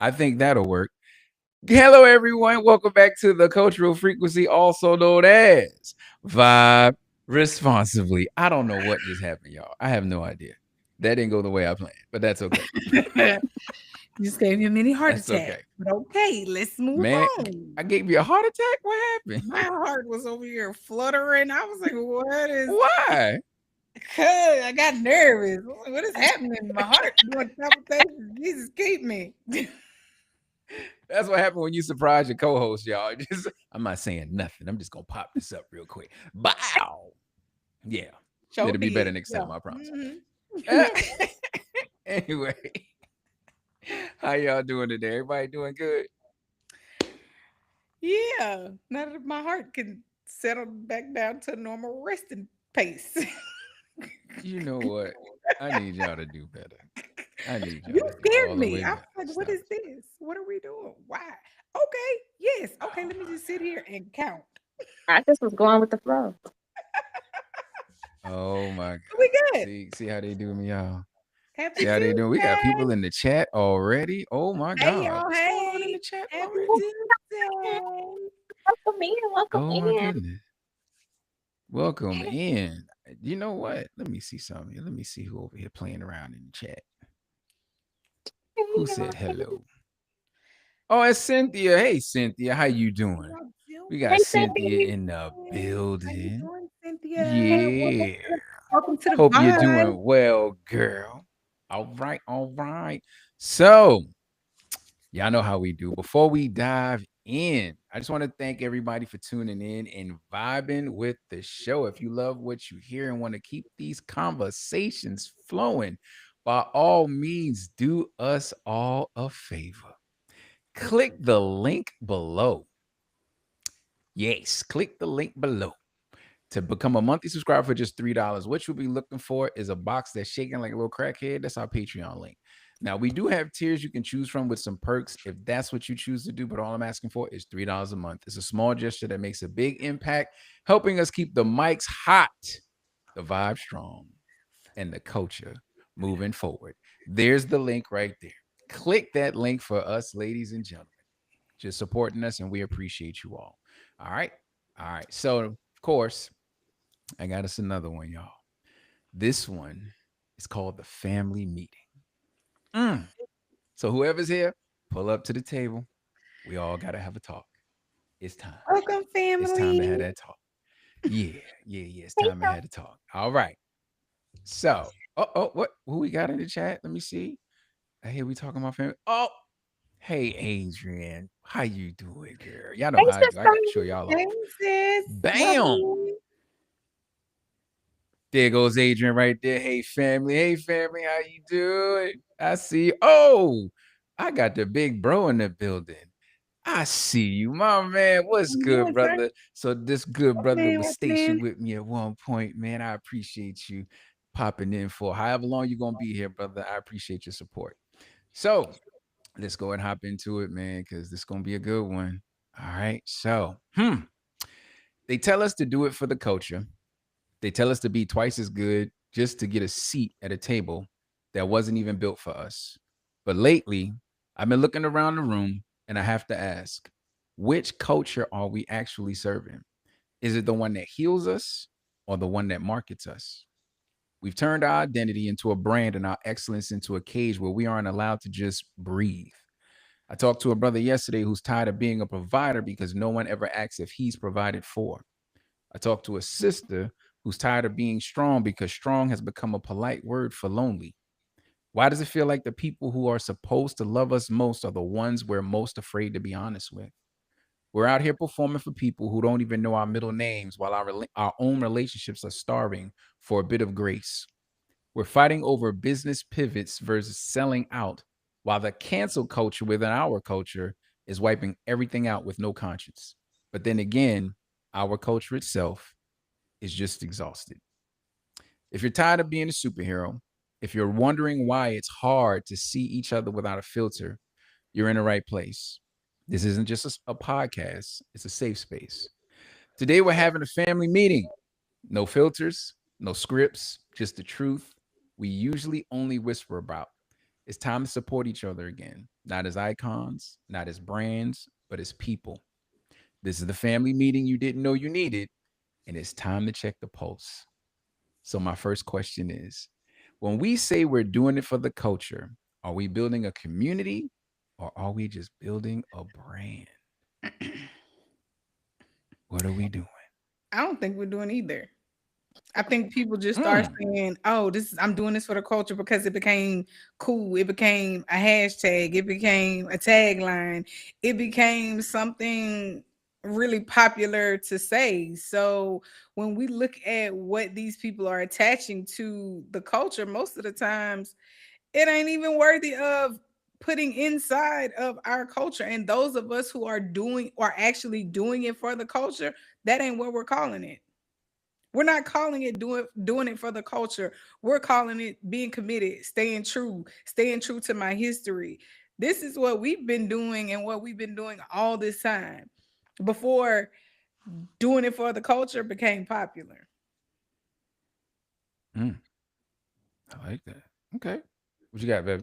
I think that'll work. Hello, everyone. Welcome back to the Cultural Frequency, also known as Vibe Responsibly. I don't know what just happened, y'all. I have no idea. That didn't go the way I planned, but that's okay. You just gave me a mini heart That's attack. okay. But okay, let's move Man, on. I gave you a heart attack? What happened? My heart was over here fluttering. I was like, what is Why? I got nervous. I was like, what is happening? My heart doing palpitations. Jesus, keep me. That's what happened when you surprise your co-host, y'all. I'm not saying nothing. I'm just gonna pop this up real quick. Bow. Yeah. Show It'll be better did. next Yeah. time, I promise. Mhm. Anyway, how y'all doing today? Everybody doing good? Yeah. Now that my heart can settle back down to normal resting pace. You know what? I need y'all to do better. I need y'all You to do scared all the me. way I was better. like, what Stop is it. this? What are we doing? Why? Okay. Yes. Okay. Oh Let me my just sit here and count. I just was going with the flow. god. Oh my god. We good. See how they do me, y'all. Happy See how they do. We got Tuesday. people in the chat already. Oh my Hey, god. y'all. What's going on in Hey. the chat Happy already? Tuesday. Welcome in, welcome Oh my in. goodness. Welcome in. You know what? Let me see something. Let me see who over here playing around in the chat. Who said hello? Oh, it's Cynthia. Hey, Cynthia, how you How doing? y'all We Hey, got Cynthia Cynthia. in the doing? How you building. doing, Cynthia? Yeah. Welcome to the Hope you're vibe. doing well, girl. All right, all right. So, y'all know how we do. Before we dive in, I just want to thank everybody for tuning in and vibing with the show. If you love what you hear and want to keep these conversations flowing, by all means, do us all a favor. Click the link below. Yes, click the link below to become a monthly subscriber for just $3. What you'll be looking for is a box that's shaking like a little crackhead. That's our Patreon link. Now, we do have tiers you can choose from with some perks if that's what you choose to do, but all I'm asking for is $3 a month. It's a small gesture that makes a big impact, helping us keep the mics hot, the vibe strong, and the culture moving forward. There's the link right there. Click that link for us, ladies and gentlemen, just supporting us, and we appreciate you all. All right. All right. So, of course, I got us another one, y'all. This one is called the family meeting. Mm. So whoever's here, pull up to the table. We all got to have a talk. It's time. Welcome, It's time to family. have that talk. Yeah, yeah, yeah. It's time to have the talk. All right. So, what? Who we got in the chat? Let me see. Hey, we talking about family. Oh, hey, Adrian. How you doing, girl? Y'all know Hey, how I do. I sister. got to show y'all Hey, off. sis. Bam. Welcome. There goes Adrian right there. Hey family, how you doing? I see. Oh, I got the big bro in the building. I see you, my man. How What's you good, doing, sir? brother? So this good What's brother man? was What's man? stationed with me at one point, man. I appreciate you popping in for however long you're gonna be here, brother. I appreciate your support. So let's go and hop into it, man, because this is gonna be a good one. All right. So, they tell us to do it for the culture. They tell us to be twice as good just to get a seat at a table that wasn't even built for us. But lately, I've been looking around the room and I have to ask, which culture are we actually serving? Is it the one that heals us or the one that markets us? We've turned our identity into a brand and our excellence into a cage where we aren't allowed to just breathe. I talked to a brother yesterday who's tired of being a provider because no one ever asks if he's provided for. I talked to a sister who's tired of being strong because strong has become a polite word for lonely. Why does it feel like the people who are supposed to love us most are the ones we're most afraid to be honest with? We're out here performing for people who don't even know our middle names while our own relationships are starving for a bit of grace. We're fighting over business pivots versus selling out, while the cancel culture within our culture is wiping everything out with no conscience. But then again, our culture itself is just exhausted. If you're tired of being a superhero, if you're wondering why it's hard to see each other without a filter, you're in the right place. This isn't just a podcast, it's a safe space. Today, we're having a family meeting. No filters, no scripts, just the truth we usually only whisper about. It's time to support each other again, not as icons, not as brands, but as people. This is the family meeting you didn't know you needed, and it's time to check the pulse. So, my first question is, when we say we're doing it for the culture, are we building a community or are we just building a brand? What are we doing? I don't think we're doing either. I think people just start Mm, saying, "Oh, this is I'm doing this for the culture because it became cool. It became a hashtag. It became a tagline. It became something really popular to say." So when we look at what these people are attaching to the culture, most of the times it ain't even worthy of putting inside of our culture. And those of us who are doing or actually doing it for the culture, that ain't what we're calling it. We're not calling it doing it for the culture. We're calling it being committed, staying true to my history. This is what we've been doing and what we've been doing all this time before doing it for the culture became popular. mm, I like that. Okay. What you got, babe?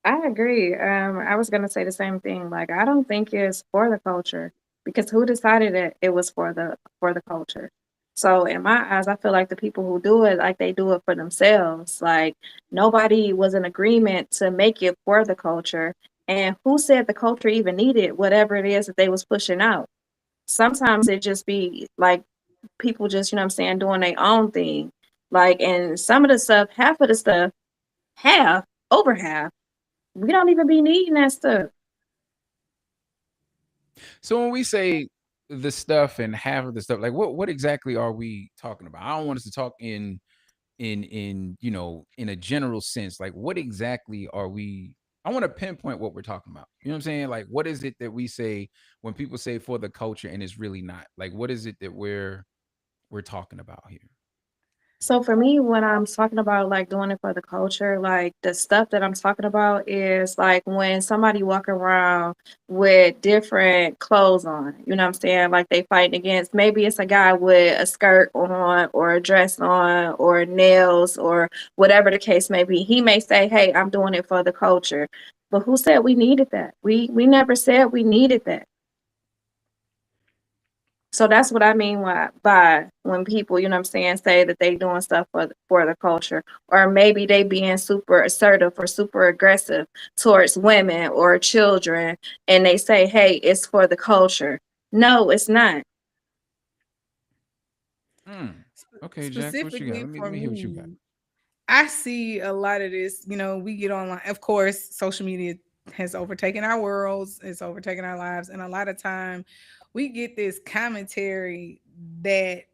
I agree. I was gonna say the same thing. Like, I don't think it's for the culture because who decided that it was for the culture? So in my eyes, I feel like the people who do it, like they do it for themselves. Like nobody was in agreement to make it for the culture. And who said the culture even needed whatever it is that they was pushing out? Sometimes it just be like people just, you know what I'm saying, doing their own thing. Like, and some of the stuff, half of the stuff, half, over half, we don't even be needing that stuff. So when we say the stuff and half of the stuff, like what exactly are we talking about? I don't want us to talk in in a general sense. Like what exactly are we? I want to pinpoint what we're talking about. You know what I'm saying? Like what is it that we say when people say for the culture and it's really not? Like what is it that we're talking about here? So for me, when I'm talking about like doing it for the culture, like the stuff that I'm talking about is like when somebody walk around with different clothes on, you know what I'm saying? Like they fighting against maybe it's a guy with a skirt on or a dress on or nails or whatever the case may be. He may say, "Hey, I'm doing it for the culture." But who said we needed that? We never said we needed that. So that's what I mean by when people, you know what I'm saying, say that they doing stuff for the culture, or maybe they being super assertive or super aggressive towards women or children, and they say, "Hey, it's for the culture." No, it's not. Mm. Okay, Jax, what you got? Specifically Let for me hear what you got. me, I see a lot of this. We get online. Of course, social media has overtaken our worlds, it's overtaken our lives, and a lot of time we get this commentary that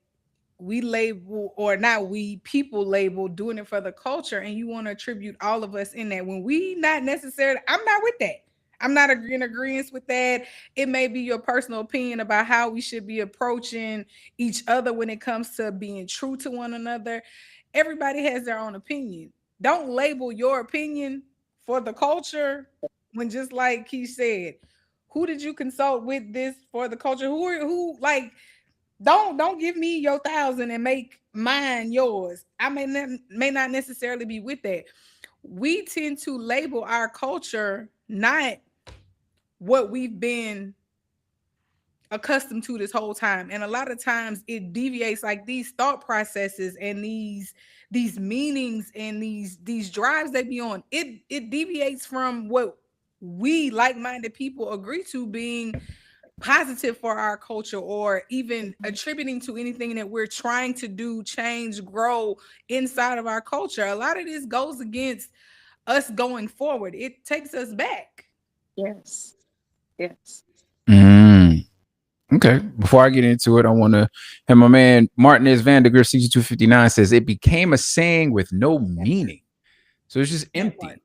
we label or not we people label doing it for the culture, and you want to attribute all of us in that when we not necessarily. I'm not with that. I'm not in agreement with that. It may be your personal opinion about how we should be approaching each other when it comes to being true to one another. Everybody has their own opinion. Don't label your opinion for the culture when, just like he said, who did you consult with this for the culture? Who like, don't give me your 1,000 and make mine yours. I may not necessarily be with that. We tend to label our culture not what we've been accustomed to this whole time, and a lot of times it deviates, like these thought processes and these meanings and these drives they be on, it deviates from what we like-minded people agree to being positive for our culture, or even attributing to anything that we're trying to do, change, grow inside of our culture. A lot of this goes against us going forward. It takes us back. Yes, yes. Mm. Okay. Before I get into it, I want to have my man Martinez Vandergriff 6259 says it became a saying with no meaning. So it's just That part. empty.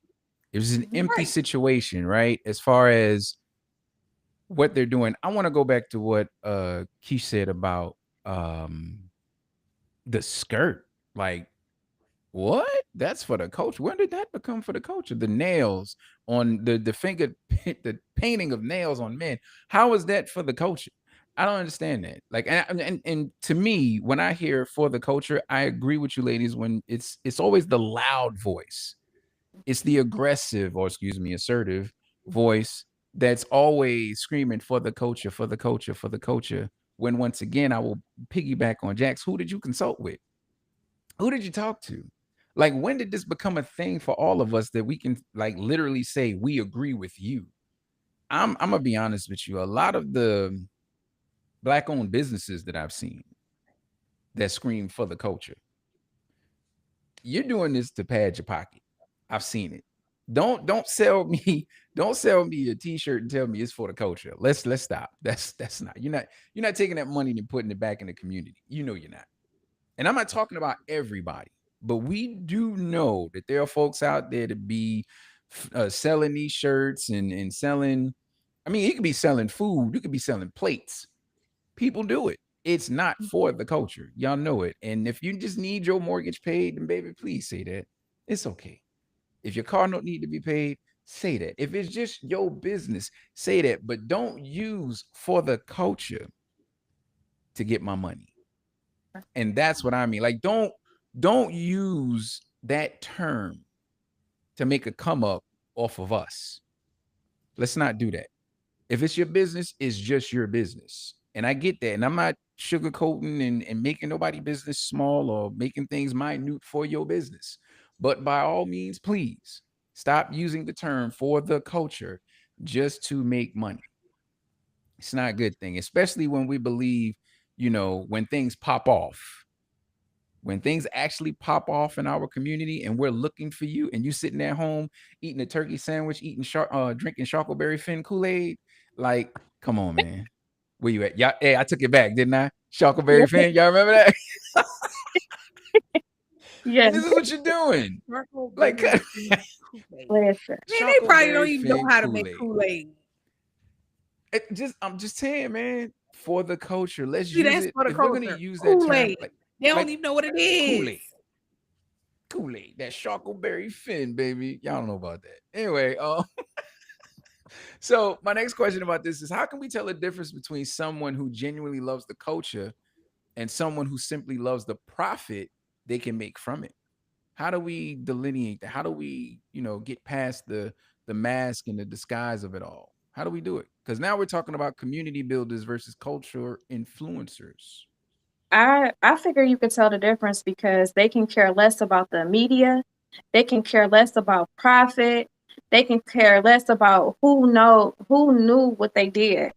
It was an empty Right. situation, right? As far as what they're doing. I want to go back to what Keish said about um the skirt. Like, what? That's for the culture. When did that become for the culture? The nails on the finger, the painting of nails on men. How is that for the culture? I don't understand that. Like, and to me, when I hear for the culture, I agree with you, ladies. When it's always the loud voice. It's the aggressive, or excuse me, assertive voice that's always screaming for the culture, for the culture, for the culture. When once again, I will piggyback on Jax. Who did you consult with? Who did you talk to? Like, when did this become a thing for all of us that we can like literally say we agree with you? I'm gonna be honest with you. A lot of the black owned businesses that I've seen that scream for the culture, you're doing this to pad your pocket. I've seen it. Don't sell me don't sell me a t-shirt and tell me it's for the culture. Let's stop. That's not. You're not taking that money and putting it back in the community. You know you're not. And I'm not talking about everybody, but we do know that there are folks out there to be selling these shirts and selling. I mean, you could be selling food, you could be selling plates. People do it. It's not for the culture. Y'all know it. And if you just need your mortgage paid, then baby, please say that. It's okay. If your car don't need to be paid, say that. If it's just your business, say that. But don't use for the culture to get my money. And that's what I mean. Like, don't use that term to make a come up off of us. Let's not do that. If it's your business, it's just your business. And I get that. And I'm not sugarcoating and making nobody business small or making things minute for your business. But by all means, please stop using the term for the culture just to make money. It's not a good thing, especially when we believe, when things pop off. When things actually pop off in our community and we're looking for you and you sitting at home eating a turkey sandwich, drinking Sharkleberry Fin Kool-Aid, like, come on, man. Where you at? Yeah, hey, I took it back, didn't I? Sharkleberry Fin, y'all remember that? Yes, And this is what you're doing. Like, Berry Kool-Aid. listen. Man, they probably don't Sharkleberry even know Fin how to make Kool-Aid. Kool-Aid. I'm just saying, man, for the culture, let's See, use that's it. for the If we're gonna culture. use that term, Kool-Aid. They don't like even know what it is. Kool-Aid. Kool-Aid, that Sharkleberry Fin, baby. Y'all don't know about that. Anyway, so my next question about this is, how can we tell the difference between someone who genuinely loves the culture and someone who simply loves the profit they can make from it? How do we delineate that? How do we, get past the mask and the disguise of it all? How do we do it? Because now we're talking about community builders versus culture influencers. I figure you could tell the difference because they can care less about the media, they can care less about profit, they can care less about who knew what they did.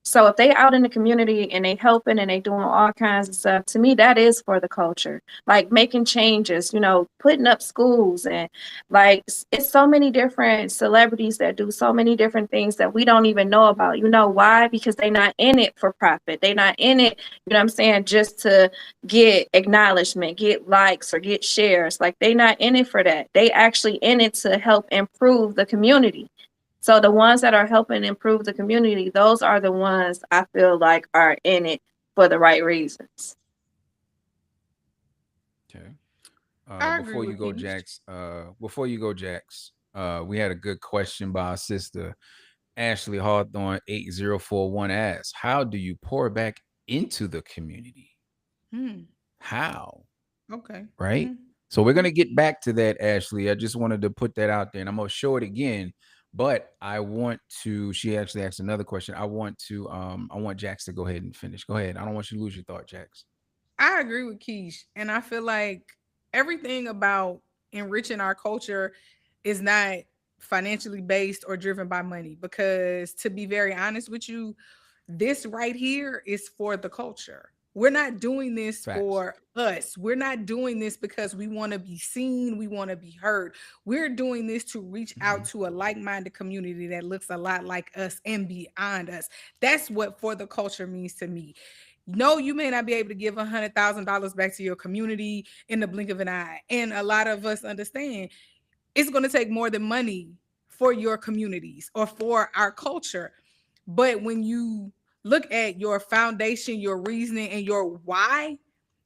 So if they out in the community and they helping and they doing all kinds of stuff, to me that is for the culture. Like making changes, putting up schools and like it's so many different celebrities that do so many different things that we don't even know about. You know why? Because they not in it for profit. They not in it, you know what I'm saying, just to get acknowledgement, get likes or get shares. Like they not in it for that. They actually in it to help improve the community. So the ones that are helping improve the community, those are the ones I feel like are in it for the right reasons. Okay. I agree Before you with go, Keish. Jax. We had a good question by our sister Ashley Hawthorne 8041 asks, how do you pour back into the community? Hmm. How? Okay. Right? Hmm. So we're gonna get back to that, Ashley. I just wanted to put that out there, and I'm gonna show it again. But I want to. She actually asked another question. I want to. I want Jax to go ahead and finish. Go ahead. I don't want you to lose your thought, Jax. I agree with Keish. And I feel like everything about enriching our culture is not financially based or driven by money. Because to be very honest with you, this right here is for the culture. We're not doing this Facts. for us. We're not doing this because we want to be seen, we want to be heard. We're doing this to reach out Mhm. to a like minded community that looks a lot like us and beyond us. That's what for the culture means to me. No, you may not be able to give $100,000 back to your community in the blink of an eye. And a lot of us understand it's going to take more than money for your communities or for our culture. But when you look at your foundation, your reasoning, and your why,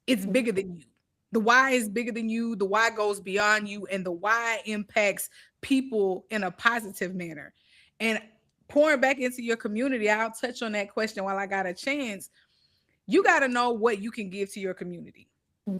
it's bigger than you. The why is bigger than you. The why goes beyond you, and the why impacts people in a positive manner. And pouring back into your community, I'll touch on that question while I got a chance. You got to know what you can give to your community.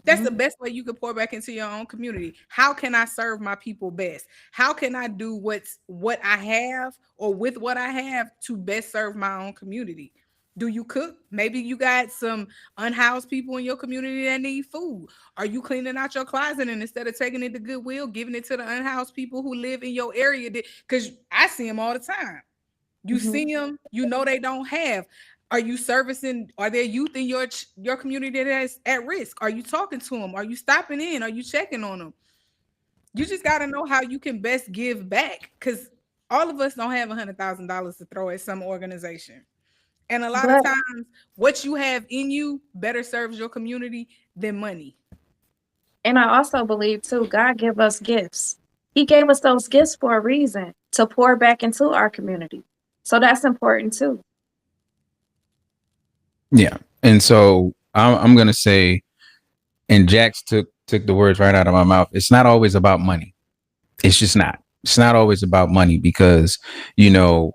That's the Mhm. best way you could pour back into your own community. How can I serve my people best? How can I do what I have or with what I have to best serve my own community? Do you cook? Maybe you got some unhoused people in your community that need food. Are you cleaning out your closet and instead of taking it to Goodwill, giving it to the unhoused people who live in your area? Because I see them all the time. You Mhm. see them, you know they don't have. Are you servicing? Are there youth in your community that is at risk? Are you talking to them? Are you stopping in? Are you checking on them? You just got to know how you can best give back, because all of us don't have $100,000 to throw at some organization, and a lot of But times, what you have in you better serves your community than money. and I also believe too, God give us gifts. He gave us those gifts for a reason to pour back into our community. So that's important too. Yeah. And so I'm gonna say, and Jax took the words right out of my mouth. It's not always about money. It's just not. It's not always about money because, you know,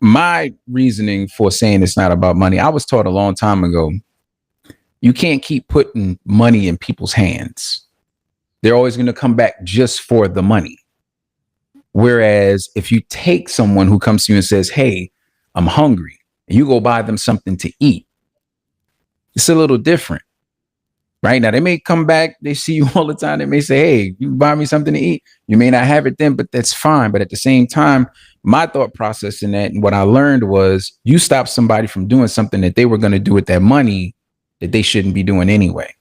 my reasoning for saying it's not about money, I was taught a long time ago, you can't keep putting money in people's hands. They're always going to come back just for the money. Whereas if you take someone who comes to you and says, "Hey, I'm hungry," and you go buy them something to eat, it's a little different. Right now, they may come back, they see you all the time. They may say, "Hey, you buy me something to eat." You may not have it then, but that's fine. But at the same time, my thought process in that and what I learned was you stop somebody from doing something that they were going to do with that money that they shouldn't be doing anyway.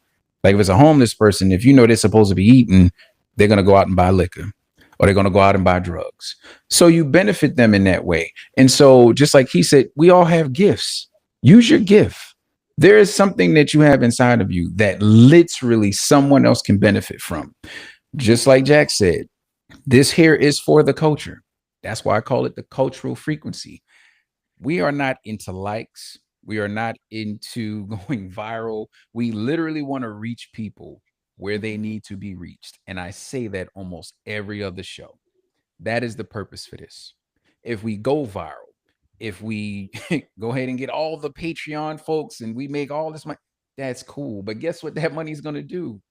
Like if it's a homeless person, if you know they're supposed to be eating, they're going to go out and buy liquor or they're going to go out and buy drugs. So you benefit them in that way. And so, just like he said, we all have gifts. Use your gift. There is something that you have inside of you that literally someone else can benefit from. Just like Jack said, this here is for the culture. That's why I call it the cultural frequency. We are not into likes. We are not into going viral. We literally want to reach people where they need to be reached. And I say that almost every other show. That is the purpose for this. If we go viral, if we go ahead and get all the Patreon folks and we make all this money, that's cool. But guess what that money is going to do?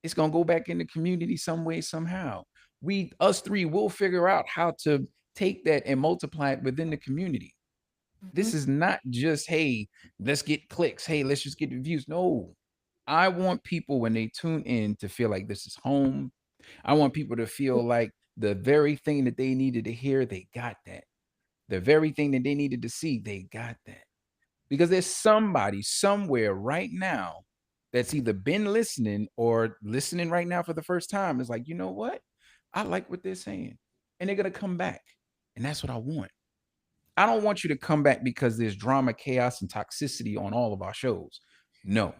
It's going to go back in the community some way, somehow. Us three, will figure out how to take that and multiply it within the community. This Mhm. is not just, hey, let's get clicks. Hey, let's just get the views. No, I want people when they tune in to feel like this is home. I want people to feel like the very thing that they needed to hear, they got that. The very thing that they needed to see, they got that. Because there's somebody somewhere right now that's either been listening or listening right now for the first time. It's like, you know what? I like what they're saying. And they're going to come back. And that's what I want. I don't want you to come back because there's drama, chaos, and toxicity on all of our shows. No,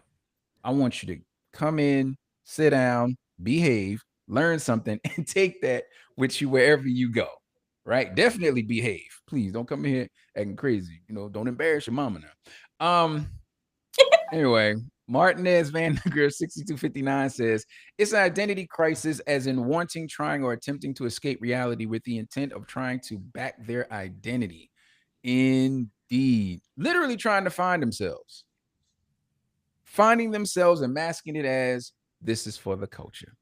I want you to come in, sit down, behave, learn something, and take that with you wherever you go. Right? Definitely behave. Please don't come in here acting crazy. You know, don't embarrass your mama now. Anyway, Martinez Vandergriff 6259 says it's an identity crisis, as in wanting, trying, or attempting to escape reality with the intent of trying to back their identity. Indeed. Literally trying to find themselves, finding themselves and masking it as this is for the culture,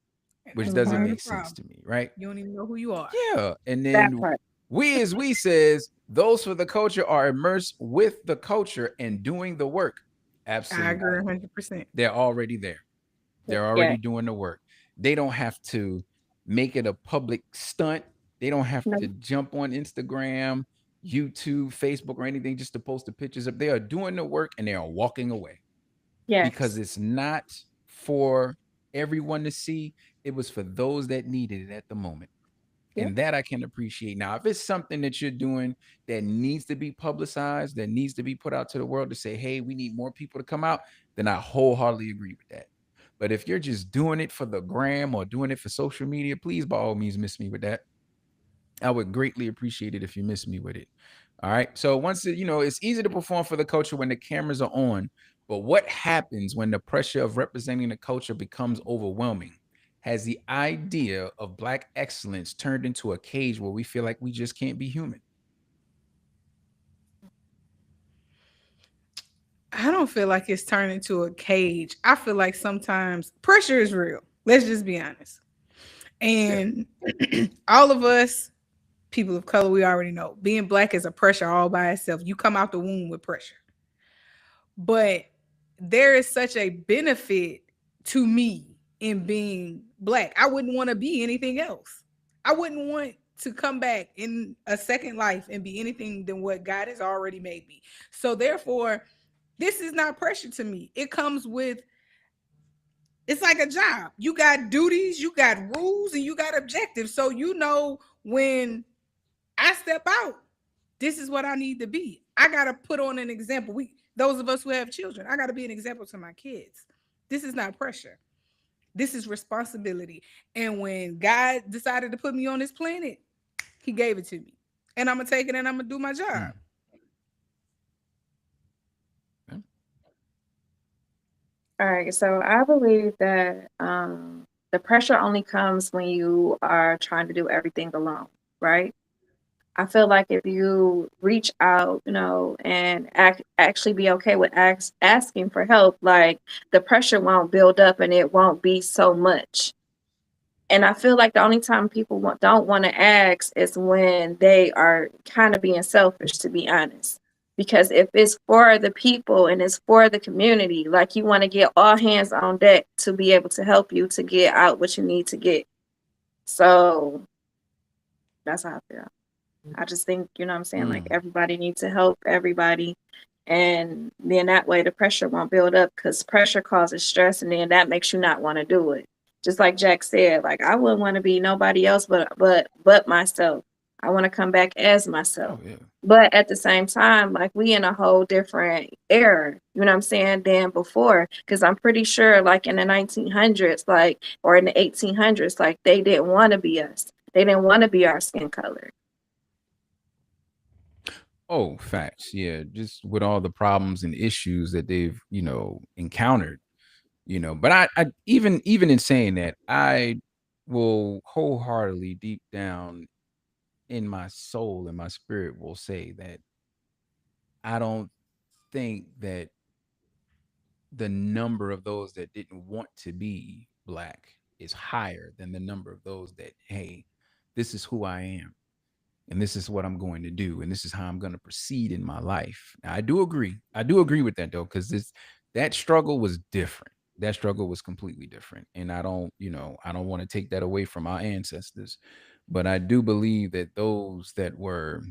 And which that's doesn't part of Mhm. the make sense problem. to me, right? You don't even know who you are. Yeah. And That then part. we says those for the culture are immersed with the culture and doing the work. I agree Absolutely. 100%. They're already there. They're Yeah. already doing the work. They don't have to make it a public stunt. They don't have to No. jump on Instagram, YouTube, Facebook, or anything just to post the pictures up. They are doing the work and they are walking away because Yes. it's not for everyone to see. It was for those that needed it at the moment. Yep. And that I can appreciate. Now, if it's something that you're doing that needs to be publicized, that needs to be put out to the world to say, hey, we need more people to come out, then I wholeheartedly agree with that. But if you're just doing it for the gram or doing it for social media, please by all means miss me with that. I would greatly appreciate it if you miss me with it. All right. So it's easy to perform for the culture when the cameras are on, but what happens when the pressure of representing the culture becomes overwhelming? Has the idea of Black excellence turned into a cage where we feel like we just can't be human? I don't feel like it's turned into a cage. I feel like sometimes pressure is real. Let's just be honest. Yeah. And all of us, people of color, we already know being black is a pressure all by itself. You come out the womb with pressure. But there is such a benefit to me in being black. I wouldn't want to be anything else. I wouldn't want to come back in a second life and be anything than what God has already made me. So therefore, this is not pressure to me. It comes with, it's like a job. You got duties, you got rules, and you got objectives. So you know when I step out, this is what I need to be. I gotta put on an example. We, those of us who have children, I gotta be an example to my kids. This is not pressure. This is responsibility. And when God decided to put me on this planet, He gave it to me, and I'm gonna take it and I'm gonna do my job. Mm. Yeah. All right, so I believe that the pressure only comes when you are trying to do everything alone, right? I feel like if you reach out, and actually be okay with asking for help, like the pressure won't build up and it won't be so much. And I feel like the only time people don't want to ask is when they are kind of being selfish, to be honest. Because if it's for the people and it's for the community, like you want to get all hands on deck to be able to help you to get out what you need to get. So that's how I feel. I just think, what I'm saying, like Mm. everybody needs to help everybody. And then that way the pressure won't build up because pressure causes stress and then that makes you not want to do it. Just like Jack said, like I wouldn't want to be nobody else but myself. I want to come back as myself. Oh yeah. But at the same time, like we in a whole different era, you know what I'm saying, than before. Cause I'm pretty sure like in the 1900s, like, or in the 1800s, like they didn't want to be us. They didn't want to be our skin color. Oh, facts. Yeah, just with all the problems and issues that they've, encountered, But I even in saying that, I will wholeheartedly deep down in my soul and my spirit will say that I don't think that the number of those that didn't want to be black is higher than the number of those that, hey, this is who I am and this is what I'm going to do and this is how I'm going to proceed in my life. Now, I do agree. I do agree with that though, because this that struggle was different. That struggle was completely different. And I don't want to take that away from our ancestors. But I do believe that those that were,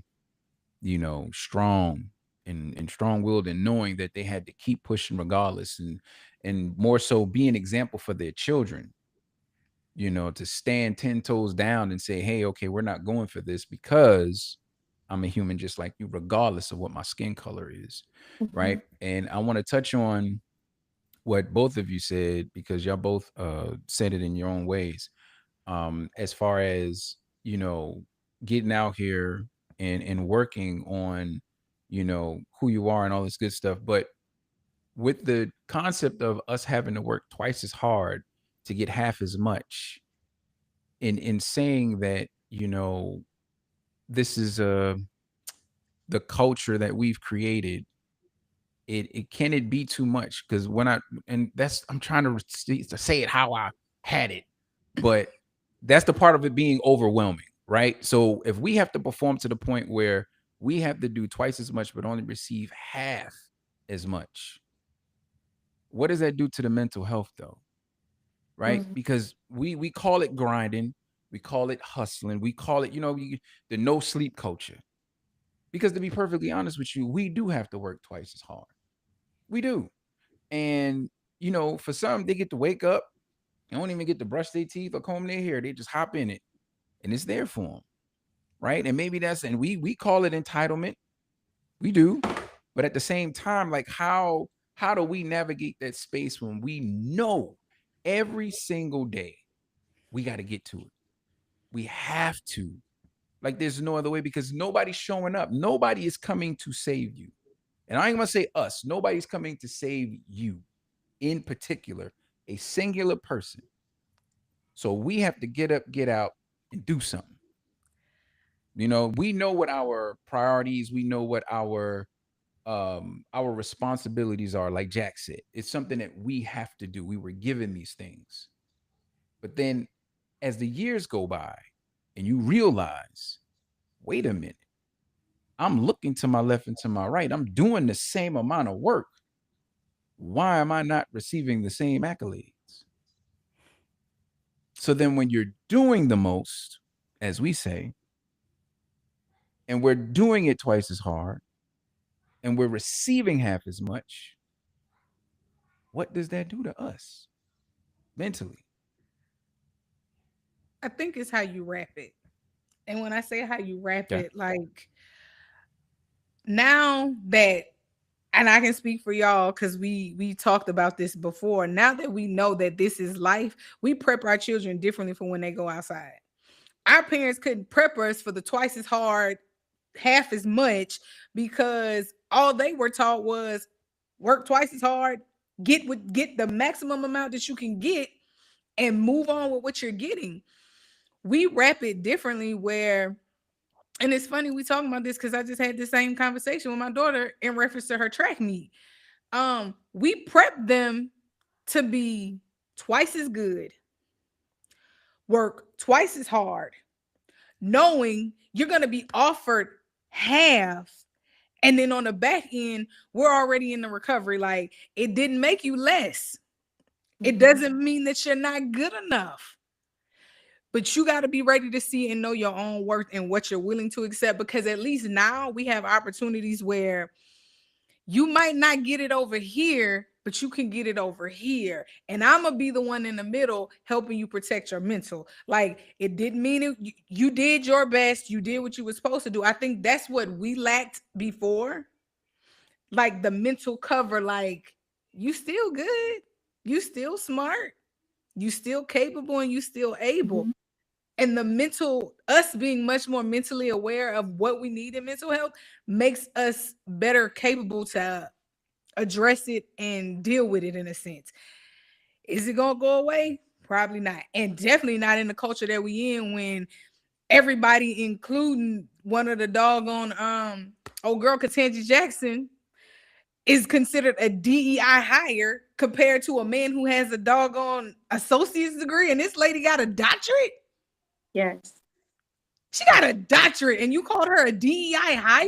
strong and strong-willed and knowing that they had to keep pushing regardless and more so be an example for their children, to stand 10 toes down and say, hey, okay, we're not going for this because I'm a human just like you, regardless of what my skin color is. Mhm. Right. And I want to touch on what both of you said because y'all both said it in your own ways. As far as, getting out here and working on, who you are and all this good stuff. But with the concept of us having to work twice as hard to get half as much, in saying that, this is the culture that we've created, it can it be too much? Because when I and that's I'm trying to say it how I had it, but that's the part of it being overwhelming, right? So if we have to perform to the point where we have to do twice as much but only receive half as much, what does that do to the mental health though? Right? Mhm. Because we call it grinding, we call it hustling, we call it, the no sleep culture. Because to be perfectly honest with you, we do have to work twice as hard. We do. And, for some, they get to wake up, they don't even get to brush their teeth or comb their hair. They just hop in it and it's there for them. Right. And maybe and we call it entitlement. We do. But at the same time, like how do we navigate that space when we know every single day we got to get to it? We have to. Like there's no other way because nobody's showing up. Nobody is coming to save you. And I ain't gonna say us. Nobody's coming to save you in particular, a singular person. So we have to get up, get out, and do something. We know what our priorities, we know what our our responsibilities are, like Jack said, it's something that we have to do. We were given these things. But then as the years go by and you realize, wait a minute, I'm looking to my left and to my right. I'm doing the same amount of work. Why am I not receiving the same accolades? So then when you're doing the most, as we say, and we're doing it twice as hard and we're receiving half as much, what does that do to us mentally? I think it's how you wrap it. And when I say how you wrap Okay. it, like now that, and I can speak for y'all because we talked about this before. Now that we know that this is life, we prep our children differently for when they go outside. Our parents couldn't prep us for the twice as hard, half as much, because all they were taught was work twice as hard, get the maximum amount that you can get, and move on with what you're getting. We wrap it differently where, and it's funny we talking about this because I just had the same conversation with my daughter in reference to her track meet. We prep them to be twice as good, work twice as hard, knowing you're going to be offered half. And then on the back end, we're already in the recovery. Like, it didn't make you less. It Mhm. doesn't mean that you're not good enough. But you got to be ready to see and know your own worth and what you're willing to accept, because at least now we have opportunities where you might not get it over here, but you can get it over here. And I'm going to be the one in the middle helping you protect your mental. Like, it didn't mean it. You did your best. You did what you were supposed to do. I think that's what we lacked before. Like the mental cover, like, you still good. You still smart. You still capable and you still able. Mhm. And the mental, us being much more mentally aware of what we need in mental health makes us better capable to address it and deal with it in a sense. Is it gonna go away? Probably not. And definitely not in the culture that we in, when everybody, including one of the doggone old girl Katanji Jackson, is considered a DEI hire compared to a man who has a doggone associate's degree, and this lady got a doctorate. Yes. She got a doctorate and you called her a DEI hire?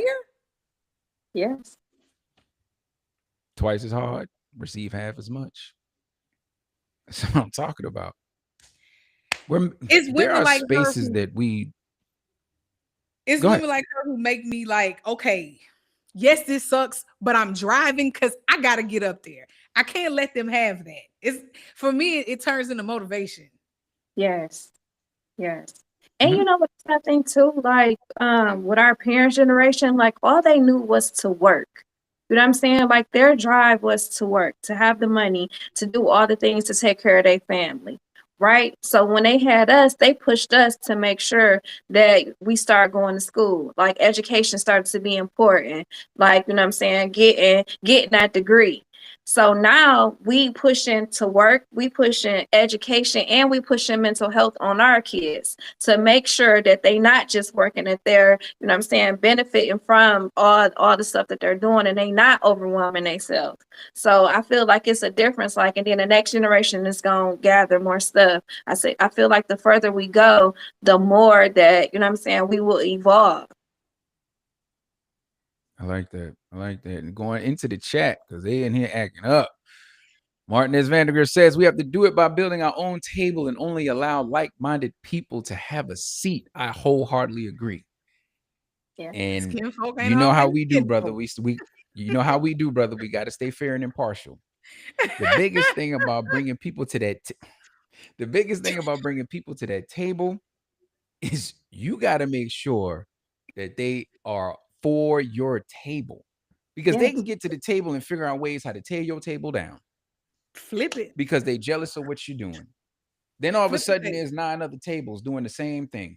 Yes. Twice as hard, receive half as much. That's what I'm talking about. We're, It's there women are like her spaces who that we it's go ahead. women like her who make me like, okay, yes, this sucks, but I'm driving because I gotta get up there. I can't let them have that. It's for me, it turns into motivation. Yes. Yes. And Hmm. you know what I think too, like with our parents' generation, like all they knew was to work. You know what I'm saying? Like their drive was to work, to have the money, to do all the things to take care of their family. Right. So when they had us, they pushed us to make sure that we start going to school. Like education started to be important. Like, you know what I'm saying, getting that degree. So now we pushing to work, we pushing education, and we pushing mental health on our kids to make sure that they not just working at their, you know what I'm saying, benefiting from all the stuff that they're doing and they not overwhelming themselves. So I feel like it's a difference. Like, and then the next generation is gonna gather more stuff. I feel like the further we go, the more that, you know what I'm saying, we will evolve. I like that. I like that. And going into the chat because they in here acting up. Martinez Vandergriff says we have to do it by building our own table and only allow like-minded people to have a seat. I wholeheartedly agree. Yeah. And Skin folk ain't you know how always we do, skin brother. folk. We you know how we do, brother. We got to stay fair and impartial. The biggest thing about bringing people to that the biggest thing about bringing people to that table is you got to make sure that they are for your table, because they can Yes. get to the table and figure out ways how to tear your table down Flip it. because they jealous of what you're doing. Then all of a Flip the sudden table. there's 9 other tables doing the same thing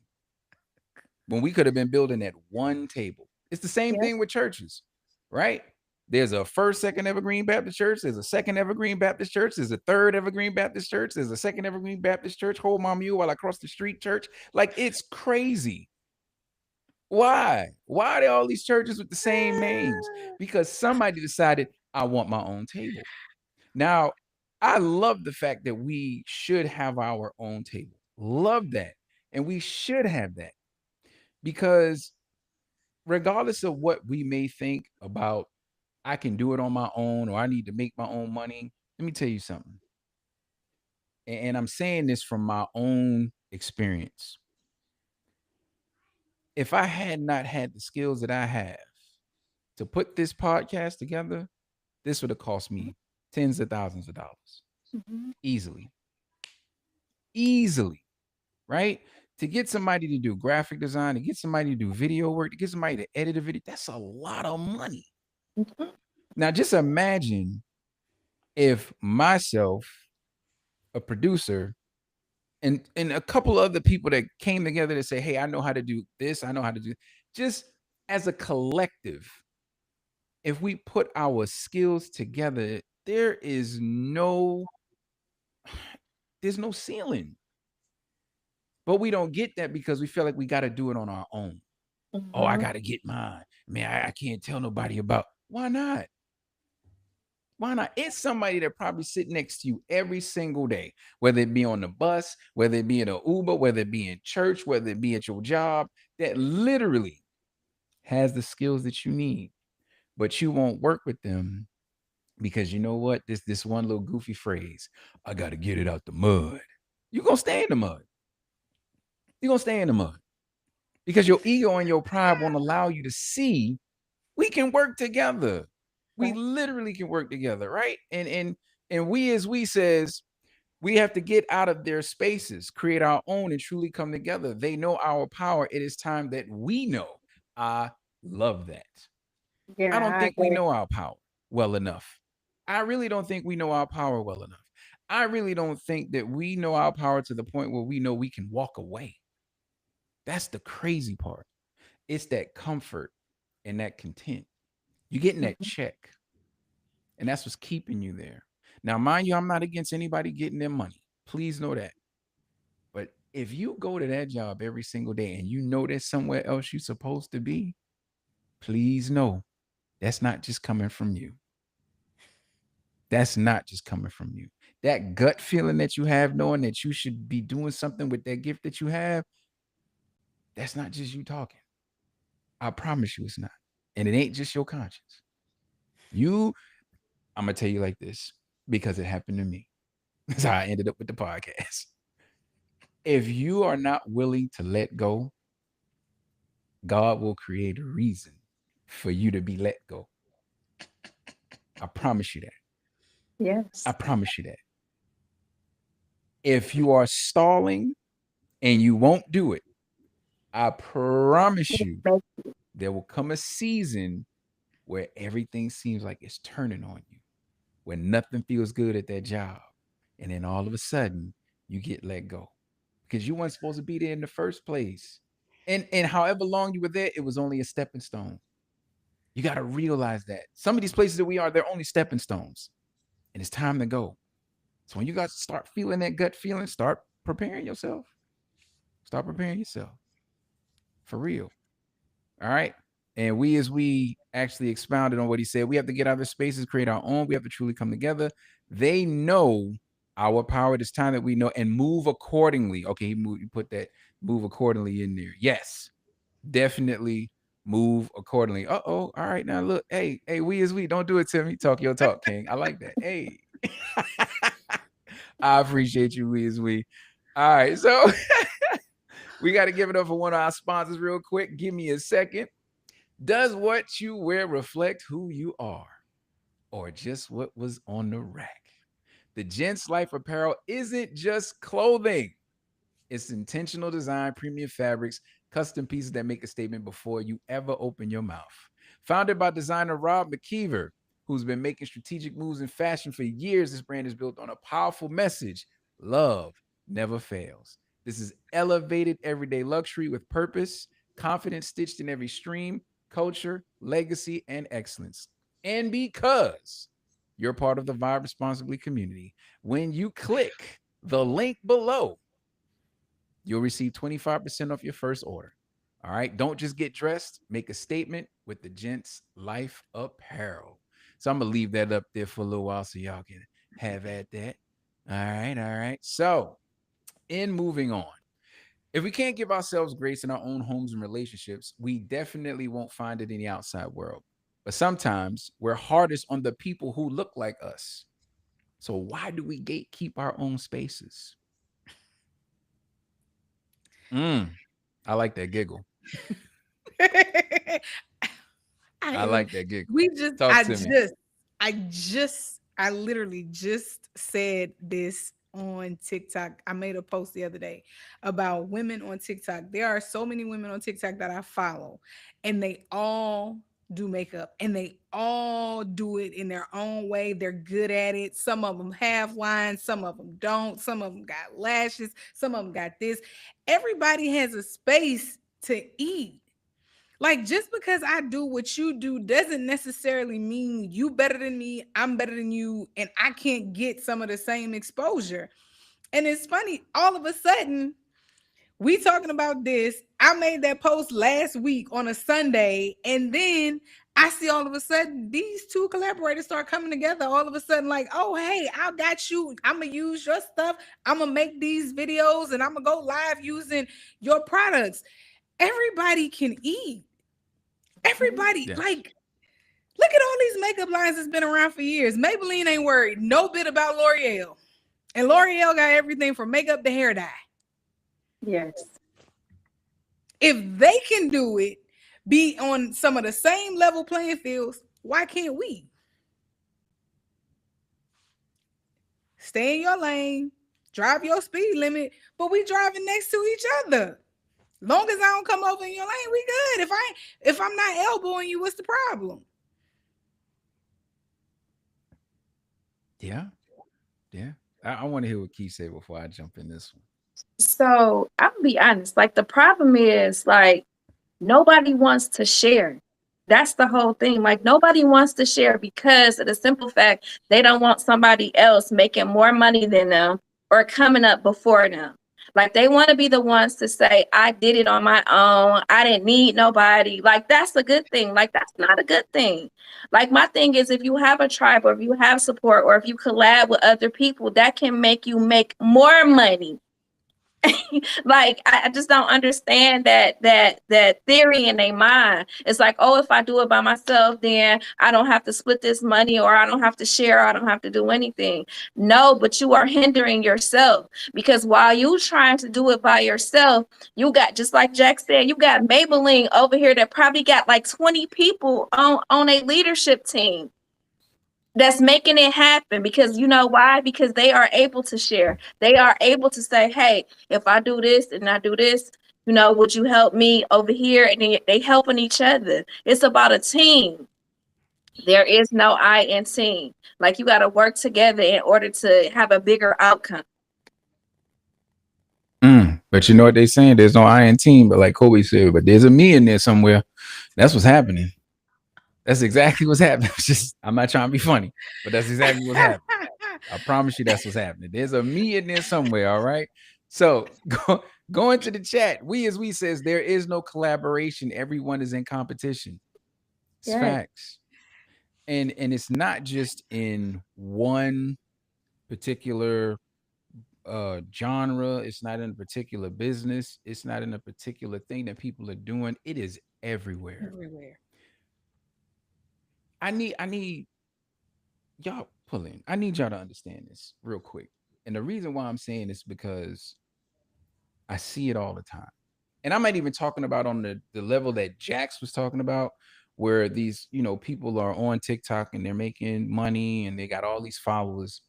when we could have been building that one table. It's the same Yeah. thing with churches, right? There's a first, second Evergreen Baptist Church. There's a second Evergreen Baptist Church. There's a third Evergreen Baptist Church. There's a second Evergreen Baptist Church. Hold my mule while I cross the street church. Like, it's crazy. Why are there all these churches with the same names? Because somebody decided I want my own table. Now, I love the fact that we should have our own table. Love that. And we should have that because regardless of what we may think about, I can do it on my own or I need to make my own money. Let me tell you something. And I'm saying this from my own experience. If I had not had the skills that I have to put this podcast together, this would have cost me tens of thousands of dollars Mhm. easily. Easily, right? To get somebody to do graphic design, to get somebody to do video work, to get somebody to edit a video, that's a lot of money. Mhm. Now, just imagine if myself, a producer, and a couple other people that came together to say, "Hey, I know how to do this. I know how to do." Just as a collective, if we put our skills together, there's no ceiling. But we don't get that because we feel like we got to do it on our own. Oh, I Mhm. got to get mine. Man, I can't tell nobody about. Why not? Why not? It's somebody that probably sit next to you every single day, whether it be on the bus, whether it be in an Uber, whether it be in church, whether it be at your job, that literally has the skills that you need, but you won't work with them because you know what? This one little goofy phrase, I got to get it out the mud. You're going to stay in the mud. You're going to stay in the mud because your ego and your pride won't allow you to see we can work together. We Right. literally can work together, right? And we as we says we have to get out of their spaces, create our own, and truly come together. They know our power. It is time that we know. I love that. I Yeah, don't I think we agree. know our power well enough. I really don't think we know our power well enough. I really don't think that we know our power to the point where we know we can walk away. That's the crazy part. It's that comfort and that content. You're getting that Mhm. check, and that's what's keeping you there. Now, mind you, I'm not against anybody getting their money. Please know that. But if you go to that job every single day and you know there's somewhere else you're supposed to be, please know that's not just coming from you. That's not just coming from you. That gut feeling that you have, knowing that you should be doing something with that gift that you have, that's not just you talking. I promise you it's not. And it ain't just your conscience. You, I'm going to tell you like this because it happened to me. That's how I ended up with the podcast. If you are not willing to let go, God will create a reason for you to be let go. I promise you that. I Yes. promise you that. If you are stalling and you won't do it, I promise you Make- there will come a season where everything seems like it's turning on you, where nothing feels good at that job. And then all of a sudden, you get let go because you weren't supposed to be there in the first place. And however long you were there, it was only a stepping stone. You got to realize that some of these places that we are, they're only stepping stones, and it's time to go. So when you guys start feeling that gut feeling, start preparing yourself. Start preparing yourself for real. All right. And we, as we actually expounded on what he said, we have to get out of the spaces, create our own. We have to truly come together. They know our power. It's time that we know and move accordingly. Okay, you put that move accordingly in there. Yes, definitely move accordingly. Uh-oh. All right. Now look, hey, we as we don't do it to me. Talk your talk, King. I like that. Hey. I appreciate you, we as we. All right. So we got to give it up for one of our sponsors real quick. Give me a second. Does what you wear reflect who you are or just what was on the rack? The Gents Life apparel isn't just clothing. It's intentional design, premium fabrics, custom pieces that make a statement before you ever open your mouth. Founded by designer Rob McKeever, who's been making strategic moves in fashion for years, this brand is built on a powerful message: love never fails. This is elevated everyday luxury with purpose, confidence stitched in every stream, culture, legacy, and excellence. And because you're part of the Vibe Responsibly community, when you click the link below, you'll receive 25% off your first order. All right. Don't just get dressed, make a statement with the Gents Life Apparel. So I'm going to leave that up there for a little while so y'all can have at that. All right. All right. So, in moving on, if we can't give ourselves grace in our own homes and relationships, we definitely won't find it in the outside world. But sometimes we're hardest on the people who look like us. So why do we gatekeep our own spaces? Mm, I like that giggle. I I am like that giggle. we just Talk to me. I literally just said this on TikTok. I made a post the other day about women on TikTok. There are so many women on TikTok that I follow, and they all do makeup and they all do it in their own way. They're good at it. Some of them have lines, some of them don't. Some of them got lashes, some of them got this. Everybody has a space to eat. Like, just because I do what you do doesn't necessarily mean you better than me, I'm better than you, and I can't get some of the same exposure. And it's funny, all of a sudden, we talking about this. I made that post last week on a Sunday, and then I see all of a sudden these two collaborators start coming together. All of a sudden, like, oh hey, I got you. I'm gonna use your stuff. I'm gonna make these videos, and I'm gonna go live using your products. Everybody can eat. Everybody, Yes. like, look at all these makeup lines that's been around for years. Maybelline ain't worried no bit about L'Oreal. And L'Oreal got everything from makeup to hair dye. Yes. If they can do it, be on some of the same level playing fields, why can't we? Stay in your lane, drive your speed limit, but we driving next to each other. Long as I don't come over in your lane, we good. If I'm not elbowing you, what's the problem? Yeah. Yeah. I want to hear what Keith said before I jump in this one. So I'll be honest, like the problem is like nobody wants to share. That's the whole thing. Like nobody wants to share because of the simple fact they don't want somebody else making more money than them or coming up before them. Like they want to be the ones to say, I did it on my own. I didn't need nobody. Like that's a good thing. Like that's not a good thing. Like my thing is if you have a tribe or if you have support or if you collab with other people, that can make you make more money. Like I just don't understand that theory in their mind. It's like, oh, if I do it by myself, then I don't have to split this money or I don't have to share, or I don't have to do anything. No, but you are hindering yourself because while you trying to do it by yourself, you got, just like Jack said, you got Maybelline over here that probably got like 20 people on a leadership team that's making it happen. Because you know why? Because they are able to share. They are able to say, hey, if I do this and I do this, would you help me over here? And they helping each other. It's about a team. There is no I in team. Like you got to work together in order to have a bigger outcome. But you know what they saying? There's no I in team, but like Kobe said, but there's a me in there somewhere. That's what's happening. That's exactly what's happening. It's just I'm not trying to be funny, but that's exactly what's happening. I promise you that's what's happening. There's a me in there somewhere, all right? So go into the chat. We says there is no collaboration. Everyone is in competition. It's Yes. facts. And it's not just in one particular genre, it's not in a particular business, it's not in a particular thing that people are doing. It is everywhere. Everywhere. I need y'all pull in. I need y'all to understand this real quick. And the reason why I'm saying this because I see it all the time. And I'm not even talking about on the level that Jax was talking about, where these, people are on TikTok and they're making money and they got all these followers.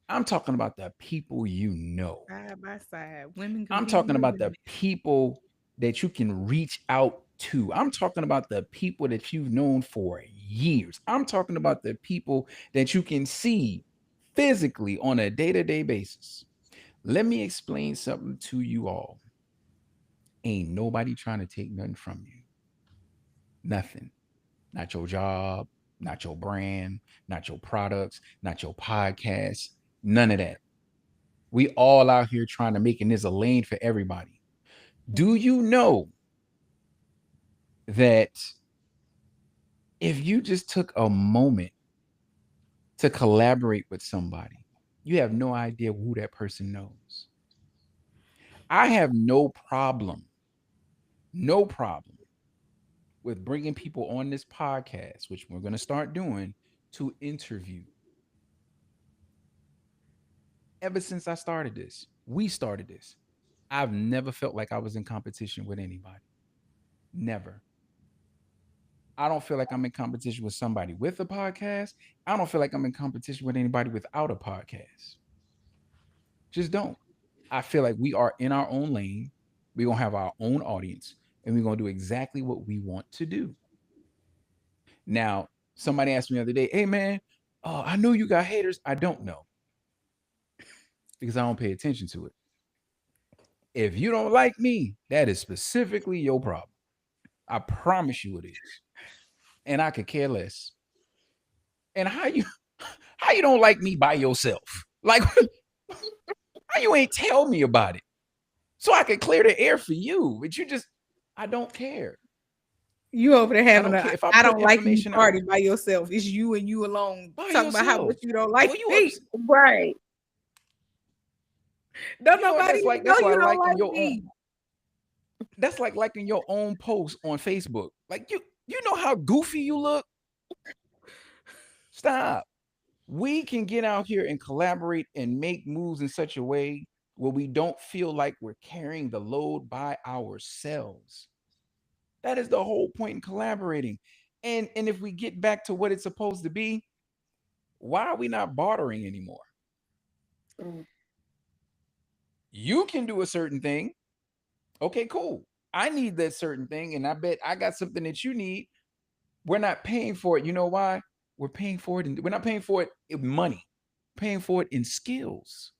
I'm talking about the people you know. Side by side, women I'm competing talking with about the women. people that you can reach out to. I'm talking about the people that you've known for years. I'm talking about the people that you can see physically on a day to day basis. Let me explain something to you all. Ain't nobody trying to take nothing from you. Nothing. Not your job, not your brand, not your products, not your podcast, none of that. We all out here trying to make this a lane for everybody. Do you know that if you just took a moment to collaborate with somebody, you have no idea who that person knows. I have no problem with bringing people on this podcast, which we're going to start doing, to interview. Ever since I started this, we started this. I've never felt like I was in competition with anybody. Never. I don't feel like I'm in competition with somebody with a podcast. I don't feel like I'm in competition with anybody without a podcast. Just don't. I feel like we are in our own lane. We're going to have our own audience and we're going to do exactly what we want to do. Now, somebody asked me the other day, hey, man, I know you got haters. I don't know because I don't pay attention to it. If you don't like me, that is specifically your problem. I promise you it is. And I could care less. And how you don't like me by yourself? Like how you ain't tell me about it? So I could clear the air for you. But you just I don't care. You over there I having don't a care if I I put don't like me information out party by yourself. It's you and you alone by talking about how much yourself. you don't like Well, you me. Right. Don't you know what nobody that's even like? know That's you like don't liking like your own me. that's like liking your own post on Facebook. Like you know how goofy you look? Stop. We can get out here and collaborate and make moves in such a way where we don't feel like we're carrying the load by ourselves. That is the whole point in collaborating. And if we get back to what it's supposed to be, why are we not bartering anymore? Mm. You can do a certain thing. Okay, cool. I need that certain thing, and I bet I got something that you need. We're not paying for it. You know why? We're paying for it, and we're not paying for it in money. Paying for it in skills.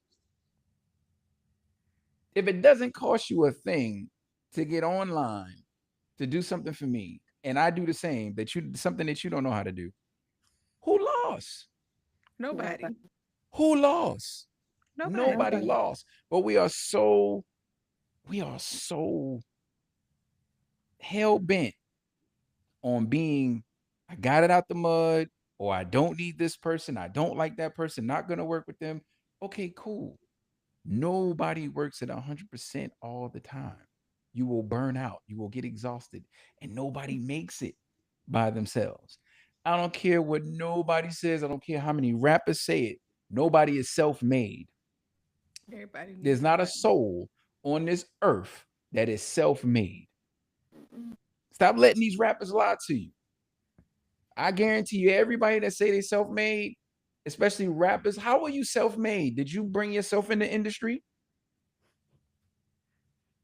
If it doesn't cost you a thing to get online to do something for me, and I do the same, that you something that you don't know how to do, who lost? Nobody. Nobody. Who lost? Nobody. Nobody Nobody. lost. But we are so hell bent on being I got it out the mud, or I don't need this person, I don't like that person, not gonna work with them. Okay, cool. Nobody works at 100% all the time. You will burn out, you will get exhausted, and nobody makes it by themselves. I don't care what nobody says, I don't care how many rappers say it. Nobody is self made. Everybody needs There's not a somebody. soul on this earth that is self made. Mm-mm. Stop letting these rappers lie to you. I guarantee you, everybody that say they self made, especially rappers, how are you self made? Did you bring yourself in the industry?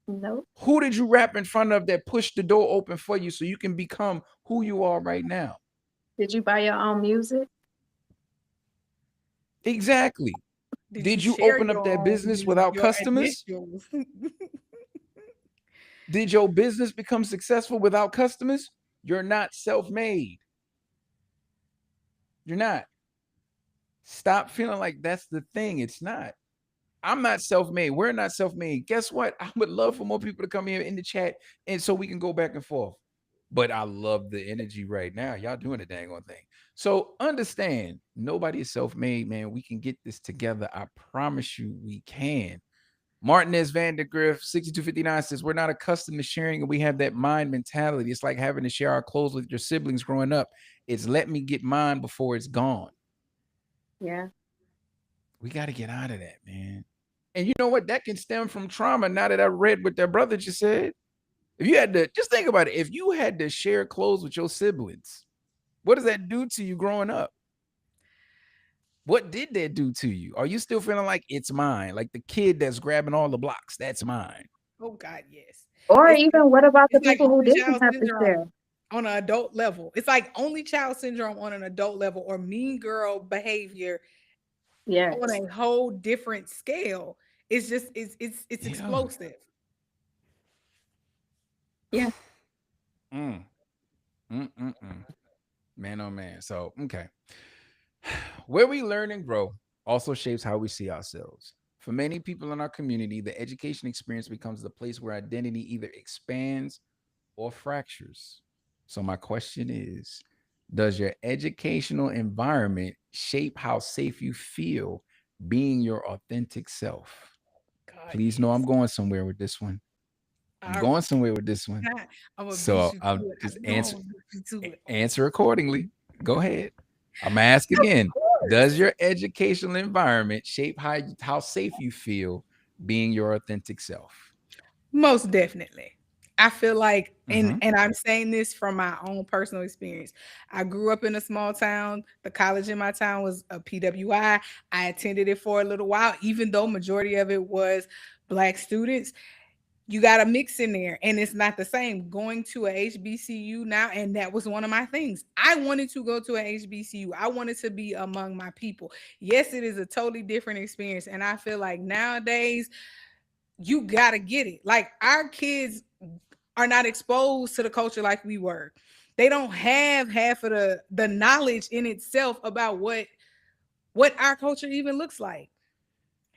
Nope. Who did you rap in front of that pushed the door open for you so you can become who you are right now? Did you buy your own music? Exactly. Did you Did you share open up your that own business without your customers? initials? Did your business become successful without customers? You're not self made. You're not. Stop feeling like that's the thing. It's not. I'm not self-made. We're not self-made. Guess what? I would love for more people to come here in the chat and so we can go back and forth. But I love the energy right now. Y'all doing the dang on thing. So understand, nobody is self-made, man. We can get this together. I promise you we can. Martinez Vandergriff, 6259 says, we're not accustomed to sharing and we have that mind mentality. It's like having to share our clothes with your siblings growing up. It's let me get mine before it's gone. Yeah. We got to get out of that, man. And you know what? That can stem from trauma. Now that I read what their brother just said, if you had to just think about it, if you had to share clothes with your siblings, what does that do to you growing up? What did that do to you? Are you still feeling like it's mine? Like the kid that's grabbing all the blocks, that's mine. Oh God, yes. Or It's even what about the it's like people who only didn't child have to share? syndrome on an adult level. It's like only child syndrome on an adult level or mean girl behavior on Yes. a whole different scale. It's just it's Yeah. explosive. Yeah. Mm, man, oh man. So, okay. Where we learn and grow also shapes how we see ourselves. For many people in our community, the education experience becomes the place where identity either expands or fractures. So my question is, does your educational environment shape how safe you feel being your authentic self? God, Please know I'm yes. going somewhere with this one. I'm I, going somewhere with this one. I'm gonna beat So you I'll to it. I just know I'm gonna beat you to it. answer accordingly. Go ahead. I'm gonna ask again. Of Does course. your educational environment shape how safe you feel being your authentic self? Most definitely. I feel like, and Mm-hmm. I'm saying this from my own personal experience. I grew up in a small town. The college in my town was a PWI. I attended it for a little while, even though majority of it was black students. You got a mix in there, and it's not the same. Going to a HBCU now, and that was one of my things. I wanted to go to a HBCU. I wanted to be among my people. Yes, it is a totally different experience, and I feel like nowadays you gotta get it. Like our kids are not exposed to the culture like we were. They don't have half of the knowledge in itself about what our culture even looks like.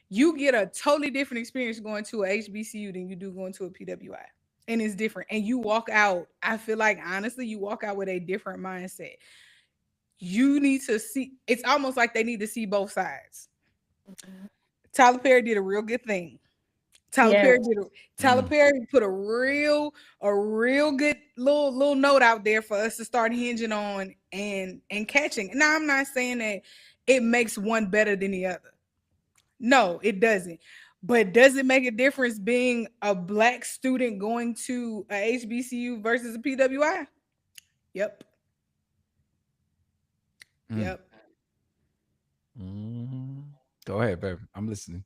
You get a totally different experience going to a HBCU than you do going to a PWI. And it's different. And you walk out, I feel like honestly, you walk out with a different mindset. You need to see, it's almost like they need to see both sides. Mhm. Tyler Perry did a real good thing. Tyler Perry Yes. did a, Tyler Mm, Perry put a real good little note out there for us to start hinging on and catching. Now I'm not saying that it makes one better than the other. No, it doesn't. But does it make a difference being a black student going to a HBCU versus a PWI? Yep. mm, Yep. mm. Go ahead, baby. I'm listening.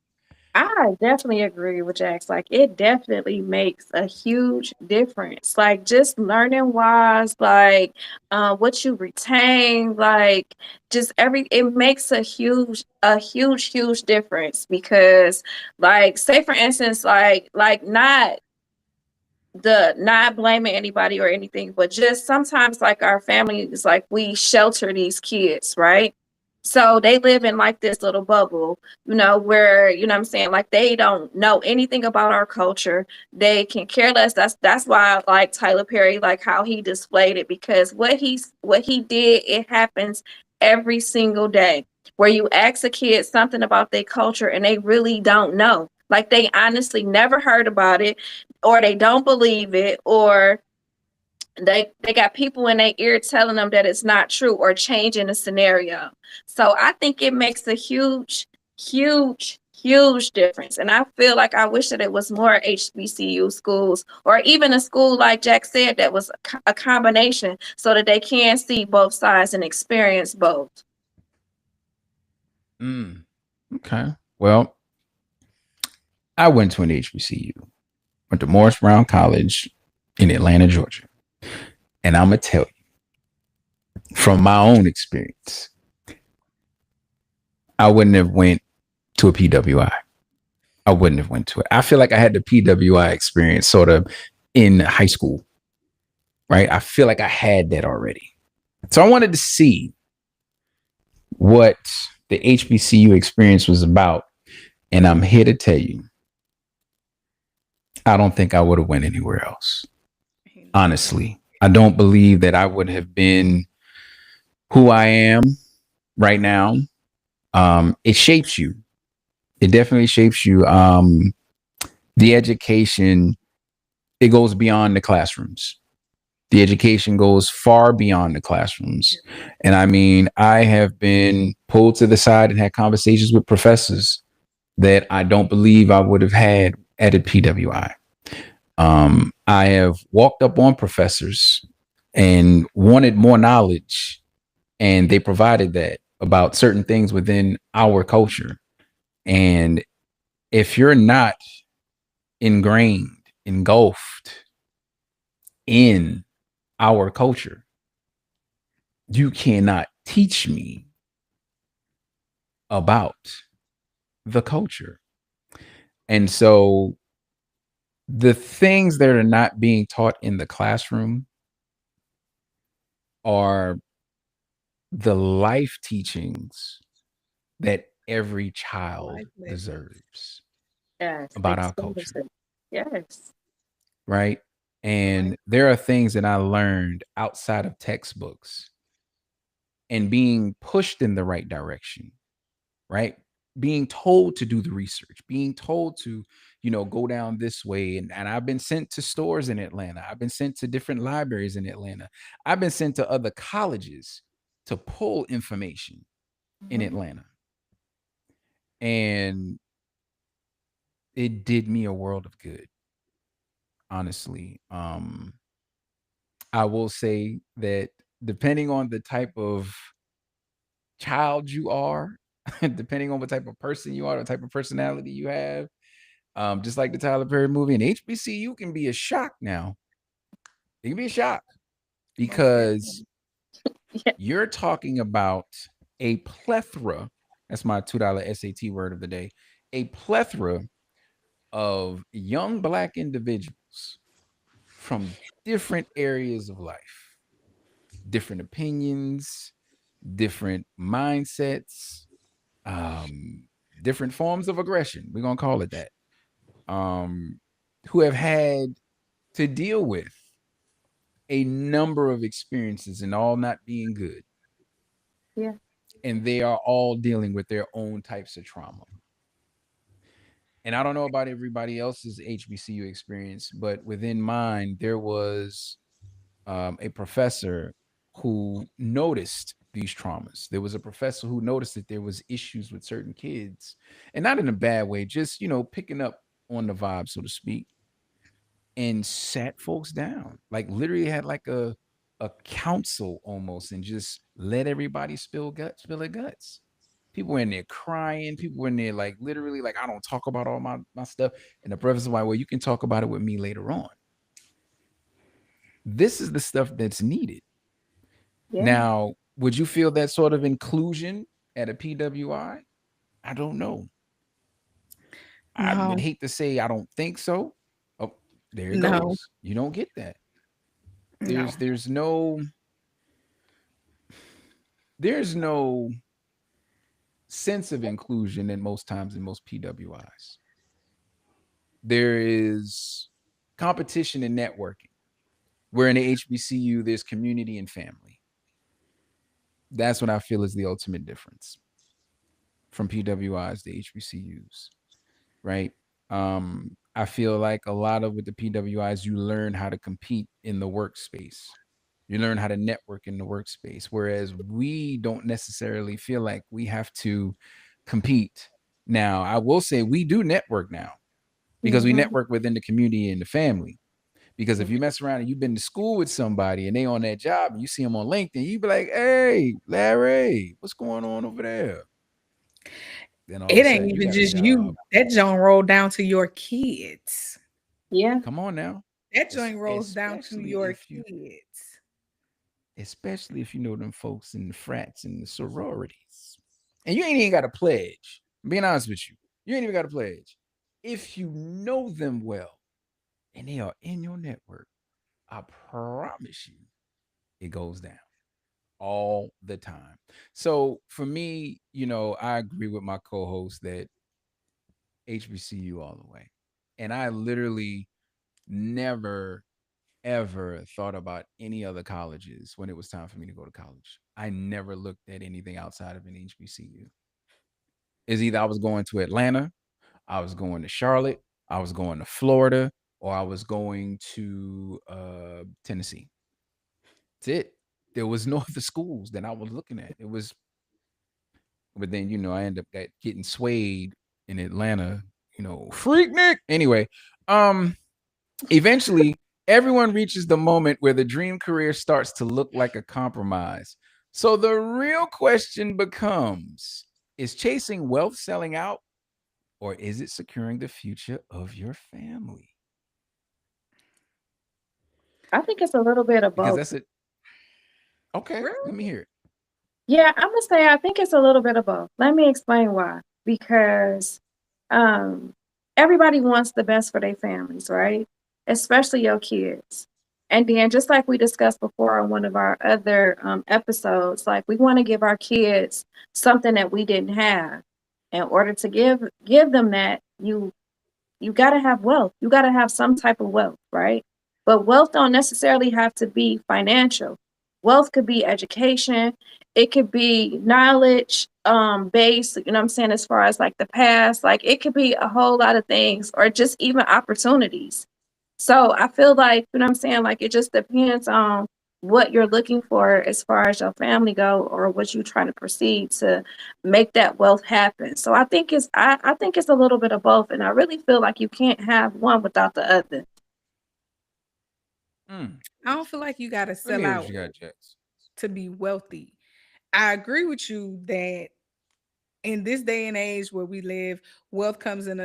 I definitely agree with Jax. Like, it definitely makes a huge difference. Like, just learning wise, like, what you retain, like, just it makes a huge difference because, like, say for instance, like not blaming anybody or anything, but just sometimes like our families, like we shelter these kids, right? So they live in like this little bubble, where, I'm saying, like they don't know anything about our culture. They can care less. That's why I like Tyler Perry, like how he displayed it, because what he did, it happens every single day. Where you ask a kid something about their culture and they really don't know. Like they honestly never heard about it, or they don't believe it, or they got people in their ear telling them that it's not true or changing the scenario. So I think it makes a huge difference. And I feel like I wish that it was more HBCU schools, or even a school like Jack said that was a combination, so that they can see both sides and experience both. Mm. Okay. Well, I went to an HBCU, went to Morris Brown College in Atlanta, Georgia. And I'm going to tell you from my own experience, I wouldn't have went to a PWI. I wouldn't have went to it. I feel like I had the PWI experience sort of in high school, right? I feel like I had that already. So I wanted to see what the HBCU experience was about. And I'm here to tell you, I don't think I would have went anywhere else. Honestly, I don't believe that I would have been who I am right now. It shapes you. It definitely shapes you. The education, it goes beyond the classrooms. The education goes far beyond the classrooms. And I mean, I have been pulled to the side and had conversations with professors that I don't believe I would have had at a PWI. I have walked up on professors and wanted more knowledge, and they provided that about certain things within our culture. And if you're not ingrained, engulfed in our culture, you cannot teach me about the culture. And so the things that are not being taught in the classroom are the life teachings that every child Life lessons. deserves Yes, the about our culture, exposure. Yes. right? And there are things that I learned outside of textbooks and being pushed in the right direction, right? Being told to do the research, being told to, go down this way. And I've been sent to stores in Atlanta. I've been sent to different libraries in Atlanta. I've been sent to other colleges to pull information in Mhm. Atlanta. And it did me a world of good, honestly. I will say that depending on the type of child you are, depending on what type of person you are, the type of personality you have, just like the Tyler Perry movie, and HBCU can be a shock now. It can be a shock Most because definitely. Yeah, you're talking about a plethora. That's my $2 SAT word of the day. A plethora of young Black individuals from different areas of life, different opinions, different mindsets, um, different forms of aggression. We're gonna call it that. Um, who have had to deal with a number of experiences and all not being good, yeah, and they are all dealing with their own types of trauma. And I don't know about everybody else's HBCU experience, but within mine, there was a professor who noticed these traumas. There was a professor who noticed that there was issues with certain kids, and not in a bad way, just picking up on the vibe, so to speak, and sat folks down. Like literally had like a council almost, and just let everybody spill their guts. People were in there crying. People were in there like literally like, I don't talk about all my stuff. And the professor was like, well, you can talk about it with me later on. This is the stuff that's needed. yeah. Now, would you feel that sort of inclusion at a PWI? I don't know. I would No, hate to say I don't think so. Oh, there it no, goes. You don't get that. no, There's no sense of inclusion in most times in most PWIs. There is competition and networking. Where in the HBCU, there's community and family. That's what I feel is the ultimate difference from PWIs to HBCUs, right? I feel like a lot of with the PWIs, you learn how to compete in the workspace. You learn how to network in the workspace, whereas we don't necessarily feel like we have to compete. Now, I will say we do network now because we Hmm. network within the community and the family. Because if Yeah. you mess around and you've been to school with somebody and they on that job and you see them on LinkedIn, you be like, "Hey, Larry, what's going on over there?" Then all of a it ain't sudden you even got a just you. job. That joint rolled down to your kids. Yeah. Come on now. That joint rolls down to Especially your if you kids. especially if you know them folks in the frats and the sororities. And you ain't even got a pledge. I'm being honest with you. You ain't even got a pledge. If you know them well and they are in your network, I promise you it goes down all the time. So for me, I agree with my co-host that HBCU all the way. And I literally never ever thought about any other colleges when it was time for me to go to college. I never looked at anything outside of an HBCU. Is either I was going to Atlanta, I was going to Charlotte, I was going to Florida, or I was going to Tennessee. That's it. There was no other schools that I was looking at. It was, but then I ended up getting swayed in Atlanta. Freak Nick. Anyway, um, eventually, everyone reaches the moment where the dream career starts to look like a compromise. So the real question becomes, is chasing wealth selling out, or is it securing the future of your family? I think it's a little bit of Because both. that's it. Okay, let me Really? hear it. Yeah, I'm gonna say I think it's a little bit of both. Let me explain why. Because um, everybody wants the best for their families, right? Especially your kids. And then, just like we discussed before on one of our other episodes, like we want to give our kids something that we didn't have. In order to give them that, you got to have wealth. You got to have some type of wealth, right? But wealth don't necessarily have to be financial. Wealth could be education, it could be knowledge based, you know what I'm saying, as far as like the past, like it could be a whole lot of things, or just even opportunities. So I feel like, you know what I'm saying, like it just depends on what you're looking for as far as your family go, or what you're trying to proceed to make that wealth happen. So I think it's a little bit of both, and I really feel like you can't have one without the other. Mm. I don't feel like you got to Let me sell hear what out you got, Jax. to be wealthy. I agree with you that in this day and age where we live, wealth comes in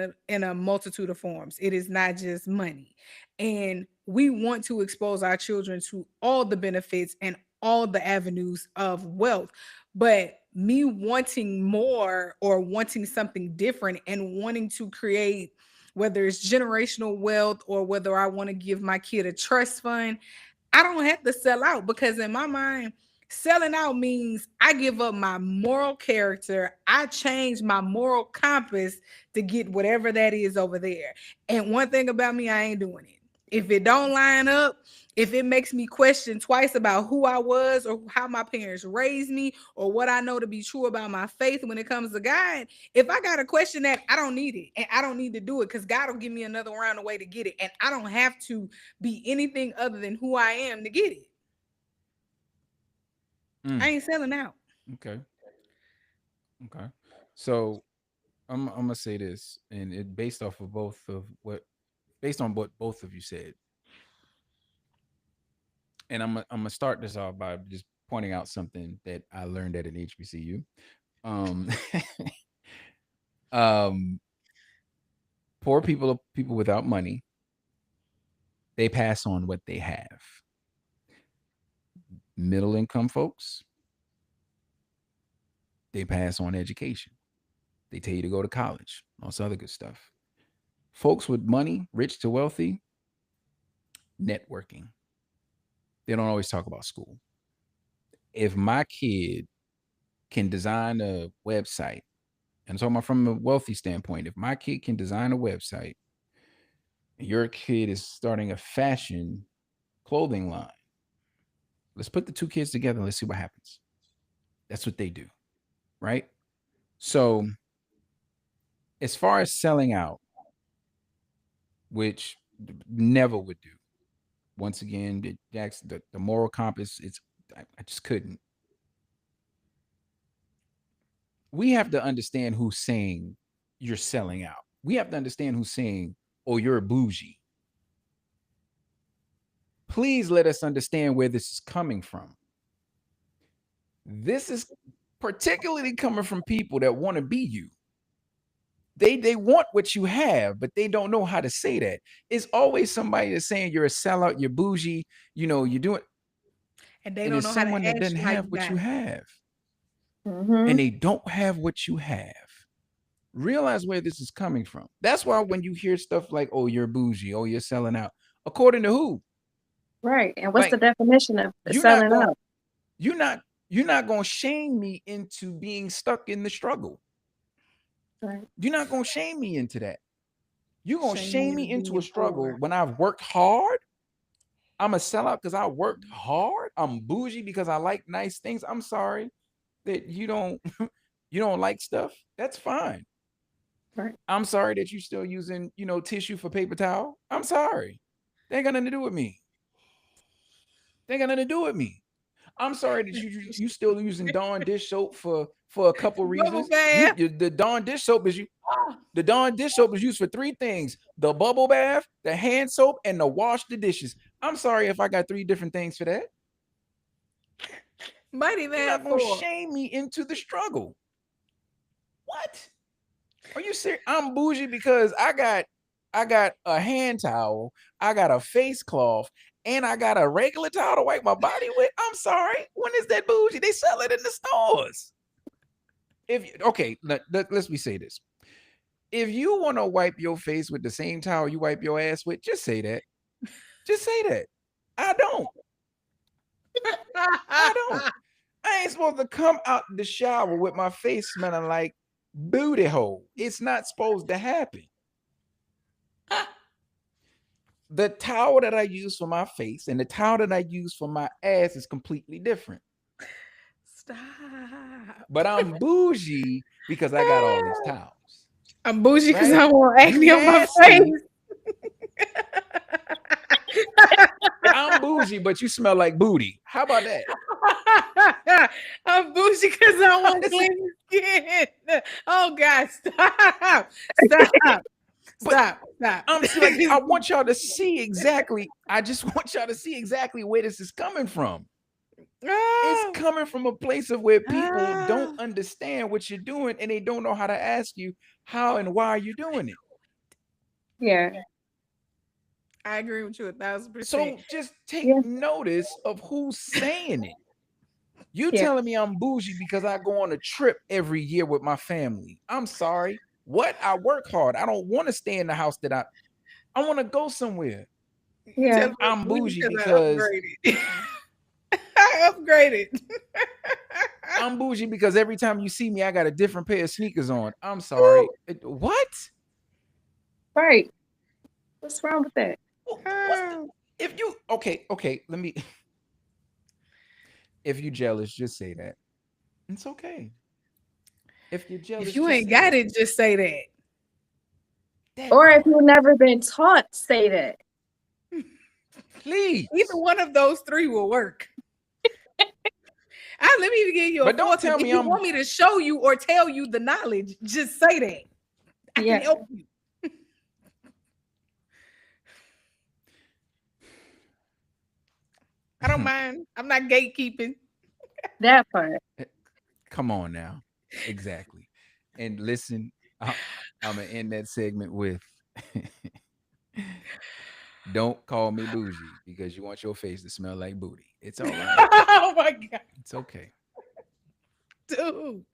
a multitude of forms. It is not just money. And we want to expose our children to all the benefits and all the avenues of wealth. But me wanting more or wanting something different and wanting to create, whether it's generational wealth or whether I want to give my kid a trust fund, I don't have to sell out, because in my mind, selling out means I give up my moral character. I change my moral compass to get whatever that is over there. And one thing about me, I ain't doing it. If it don't line up, if it makes me question twice about who I was or how my parents raised me or what I know to be true about my faith when it comes to God, if I got to question that, I don't need it. And I don't need to do it, because God will give me another round of way to get it. And I don't have to be anything other than who I am to get it. I Mm. ain't selling out. Okay. Okay. So I'm gonna say this, and it based off of both of what, based on what both of you said, and I'm gonna start this off by just pointing out something that I learned at an HBCU. Um, um, poor people, people without money, they pass on what they have. Middle income folks, they pass on education. They tell you to go to college, all this other good stuff. Folks with money, rich to wealthy, networking. They don't always talk about school. If my kid can design a website, and I'm talking about from a wealthy standpoint, if my kid can design a website, and your kid is starting a fashion clothing line, let's put the two kids together and let's see what happens. That's what they do, right? So, as far as selling out, which never would do, once again, the moral compass, I just couldn't. We have to understand who's saying you're selling out. We have to understand who's saying, oh, you're bougie. Please let us understand where this is coming from. This is particularly coming from people that want to be you. They want what you have, but they don't know how to say that. It's always somebody that's saying you're a sellout, you're bougie, you're doing, And they and don't it's know how to someone that ask doesn't you how have you what got you it. have, Hmm. and they don't have what you have. Realize where this is coming from. That's why when you hear stuff like, "Oh, you're bougie," "Oh, you're selling out," according to who? Right. And what's the Like definition of you're not selling going, out? you're not, you're not going to shame me into being stuck in the struggle. Right. You're not going to shame me into that. You're going to Shame shame me to me into a being struggle poor. when I've worked hard. I'm a sellout because I worked hard. I'm bougie because I like nice things. I'm sorry that you don't you don't like stuff. That's fine. Right. I'm sorry that you're still using, tissue for paper towel. I'm sorry. They ain't got nothing to do with me. They ain't got nothing to do with me. I'm sorry that you still using Dawn dish soap for a couple Bubble reasons. bath. The Dawn dish soap is you the Dawn dish soap is used for three things: the bubble bath, the hand soap, and the wash the dishes. I'm sorry if I got three different things for that. Might even You're have not gonna four. shame me into the struggle. What? Are you serious? I'm bougie because I got a hand towel, I got a face cloth, and I got a regular towel to wipe my body with. I'm sorry. When is that bougie? They sell it in the stores. If okay, let's me say this. If you want to wipe your face with the same towel you wipe your ass with, just say that. Just say that. I don't. I don't. I ain't supposed to come out the shower with my face smelling like booty hole. It's not supposed to happen. the towel that I use for my face and the towel that I use for my ass is completely different. Stop. But I'm bougie because I got all these towels, I'm bougie because right? I want You acne on my nasty. face. I'm bougie, but you smell like booty. How about that? I'm bougie because I How want does it? clean skin. Oh God, stop. Stop. But Stop. I'm see, like, I want y'all to see exactly. I just want y'all to see exactly where this is coming from. It's Oh, coming from a place of where people don't ah. understand what you're doing and they don't know how to ask you how and why you're doing it. Yeah. I agree with you 1,000%. So just take Yeah. notice of who's saying it. You Yeah. telling me I'm bougie because I go on a trip every year with my family. I'm sorry. What? I work hard. I don't want to stay in the house that I want to go somewhere. You tell Yeah. me I'm I'm bougie bougie because I because upgraded. I upgraded. I'm bougie because every time you see me, I got a different pair of sneakers on. I'm Ooh, sorry. What? Right. What's wrong with that? What's the ah. if you okay, let me if you jealous, just say that. It's okay. If you're If jealous, you just ain't say got that. it, just say that. That Or if part. you've never been taught, say that. Either Please. one of those three will work. Let me even give you a But don't fourth one. tell If me you I'm want me to show you or tell you the knowledge, just say that. I can Yeah. help you. I don't mind. I'm not gatekeeping. That part. come on now. Exactly. And listen, I'm gonna end that segment with don't call me bougie because you want your face to smell like booty. It's all right. Oh my God, It's okay. dude.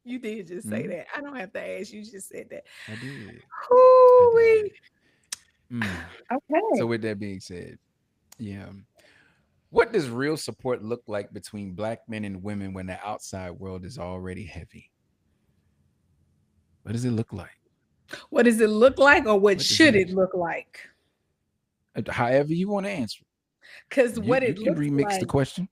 You did just say Mhm. that. I don't have to ask. You just said that. I did. I did. Hoo-wee. Mm. So Okay. with that being said, yeah. What does real support look like between black men and women when the outside world is already heavy? What does it look like? What does it look like, or what What does it should it actually? look like? However you want to answer Because it. You what you it can looks remix the like question.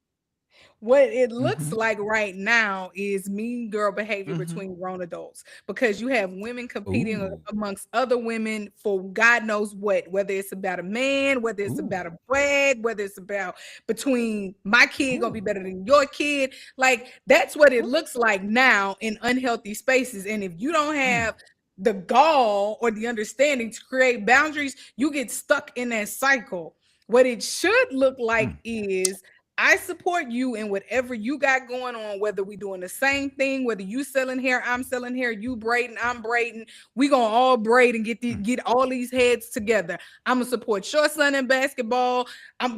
What it looks Mm-hmm. like right now is mean girl behavior Mm-hmm. between grown adults because you have women competing Ooh. amongst other women for God knows what, whether it's about a man, whether it's Ooh. about a brag, whether it's about between my kid gonna be Ooh. better than your kid. Like that's what it Ooh. looks like now in unhealthy spaces. And if you don't Mm. have the gall or the understanding to create boundaries, you get stuck in that cycle. What it should look like Mm. is I support you in whatever you got going on, whether we doing the same thing, whether you selling hair, I'm selling hair, you braiding, I'm braiding. We gonna all braid and Mm. get all these heads together. I'm gonna support your son in basketball.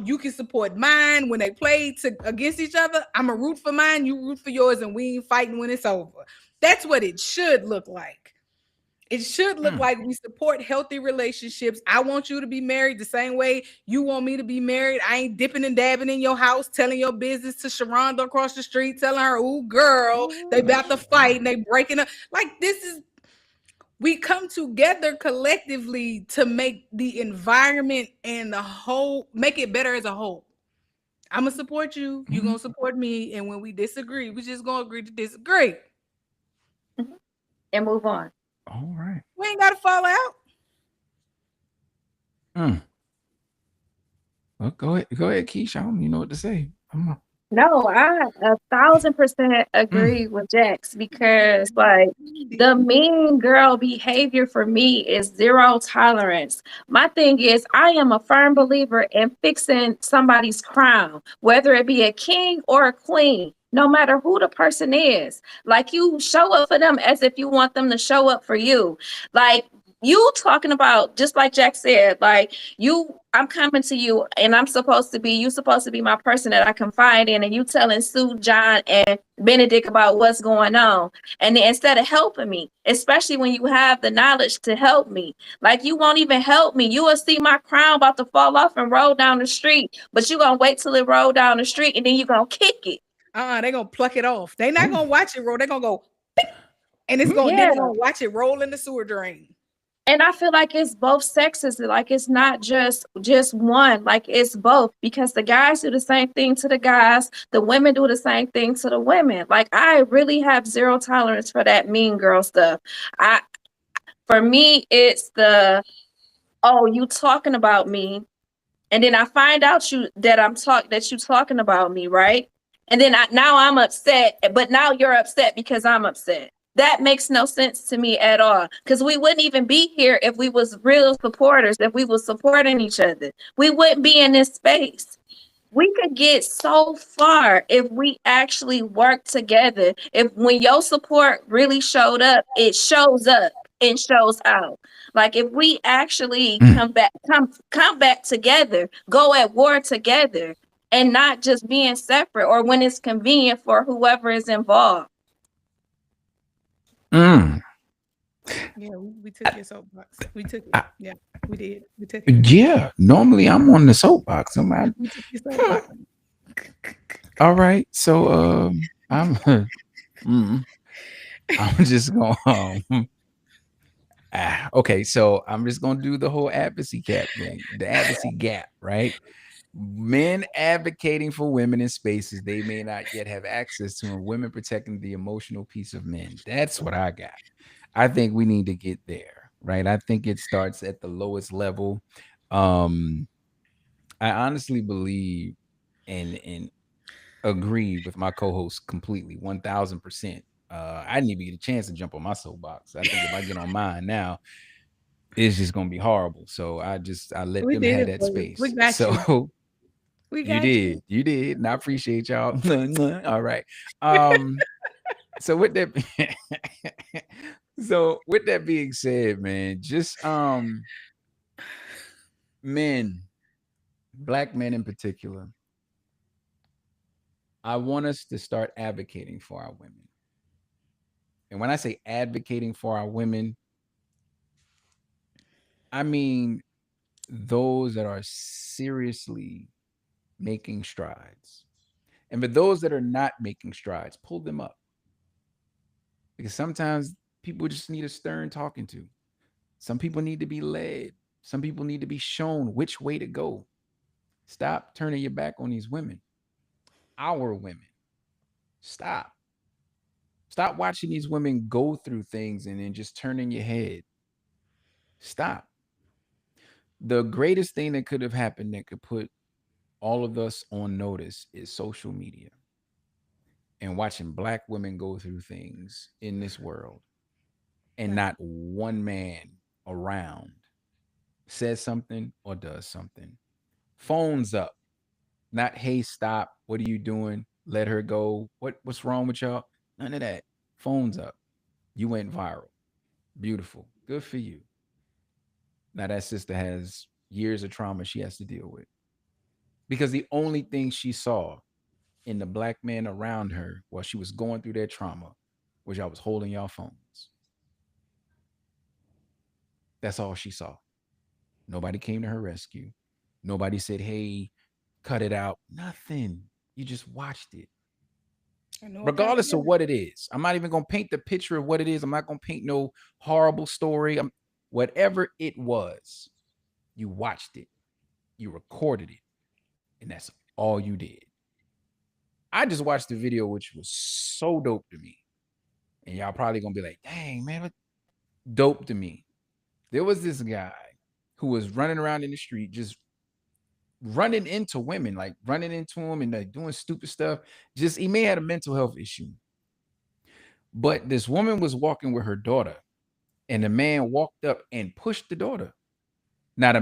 You can support mine when they play against each other. I'm a root for mine, you root for yours, and we ain't fighting when it's over. That's what it should look like. It should look Mm. like we support healthy relationships. I want you to be married the same way you want me to be married. I ain't dipping and dabbing in your house, telling your business to Sharonda across the street, telling her, "Ooh, girl, they Ooh, about to fight and Sharonda. they breaking up." Like this is we come together collectively to make the environment and the whole make it better as a whole. I'm gonna support you. You Mhm. gonna support me, and when we disagree, we just gonna agree to disagree. Mhm. And move on. All right. We ain't gotta fall out. Mm. Well, go ahead, Keisha. I don't even know what to say. No, I 1,000% Mm. agree with Jax because, like, the mean girl behavior for me is zero tolerance. My thing is, I am a firm believer in fixing somebody's crown, whether it be a king or a queen, no matter who the person is. Like, you show up for them as if you want them to show up for you. Like, you talking about, just like Jack said, like, I'm coming to you and you supposed to be my person that I confide in, and you telling Sue, John, and Benedict about what's going on. And then instead of helping me, especially when you have the knowledge to help me, like you won't even help me. You will see my crown about to fall off and roll down the street, but you gonna wait till it roll down the street and then you gonna kick it. They gonna pluck it off. They not Ooh. gonna watch it roll. They gonna go, "Ping," and Mm. then Yeah, they gonna watch it roll in the sewer drain. And I feel like it's both sexes. Like it's not just one. Like it's both because the guys do the same thing to the guys. The women do the same thing to the women. Like I really have zero tolerance for that mean girl stuff. I For me, it's the, oh, you talking about me, and then I find out that you talking about me, right? And then now I'm upset, but now you're upset because I'm upset. That makes no sense to me at all. Because we wouldn't even be here if we was real supporters, if we was supporting each other. We wouldn't be in this space. We could get so far if we actually work together. If when your support really showed up, it shows up and shows out. Like if we actually Mm, come back together, go at war together, and not just being separate or when it's convenient for whoever is involved. mm. Yeah, we took your soapbox. We took it. I, Yeah, we did. We took it. yeah, normally I'm on the soapbox. I'm at, We took your hmm, soapbox. all right. So I'm mm, I'm just going okay, so I'm just gonna do the whole advocacy gap thing, the advocacy gap, right? Men advocating for women in spaces they may not yet have access to, and women protecting the emotional peace of men. That's what I got. I think we need to get there, right? I think it starts at the lowest level. Um, I honestly believe and agree with my co-host completely, 1000%. I didn't even get a chance to jump on my soapbox. I think if I get on mine now, it's just gonna be horrible. So I let We them did have it that for you. We space. got you. So We got you. you did, and I appreciate y'all. All right. So with that, so with that being said, man, just men, black men in particular, I want us to start advocating for our women. And when I say advocating for our women, I mean those that are seriously making strides. And for those that are not making strides, pull them up. Because sometimes people just need a stern talking to. Some people need to be led. Some people need to be shown which way to go. Stop turning your back on these women, our women. Stop. Stop watching these women go through things and then just turning your head. Stop. The greatest thing that could have happened that could put all of us on notice is social media and watching black women go through things in this world and Right. not one man around says something or does something. Phones up. Not, hey, stop. What are you doing? Let her go. What's wrong with y'all? None of that. Phones up. You went viral. Beautiful. Good for you. Now that sister has years of trauma she has to deal with. Because the only thing she saw in the black man around her while she was going through that trauma was y'all was holding y'all phones. That's all she saw. Nobody came to her rescue. Nobody said, hey, cut it out. Nothing. You just watched it. And no Regardless of accountability. what it is. I'm not even gonna paint the picture of what it is. I'm not gonna paint no horrible story. Whatever it was, you watched it, you recorded it, and that's all you did. I just watched the video, which was so dope to me. And y'all probably gonna be like, dang, man, what dope to me. There was this guy who was running around in the street, just running into women, like running into them and like doing stupid stuff. Just he may have had a mental health issue. But this woman was walking with her daughter, and the man walked up and pushed the daughter. Now,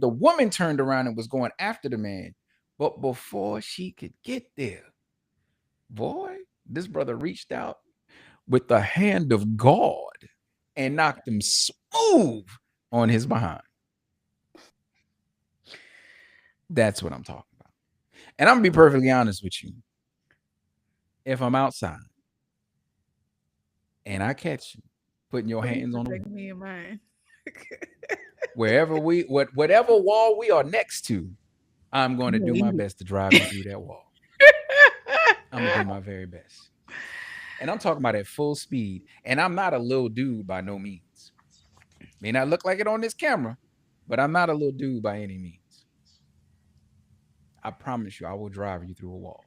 the woman turned around and was going after the man. But before she could get there, boy, this brother reached out with the hand of God and knocked him smooth on his behind. That's what I'm talking about. And I'm gonna be perfectly honest with you. If I'm outside and I catch you putting your Please hands on a protect woman, me and mine. whatever wall we are next to, I'm going I'm to gonna do my eat best to drive you through that wall. it. I'm gonna do my very best. And I'm talking about at full speed. And I'm not a little dude by no means. May not look like it on this camera, but I'm not a little dude by any means. I promise you, I will drive you through a wall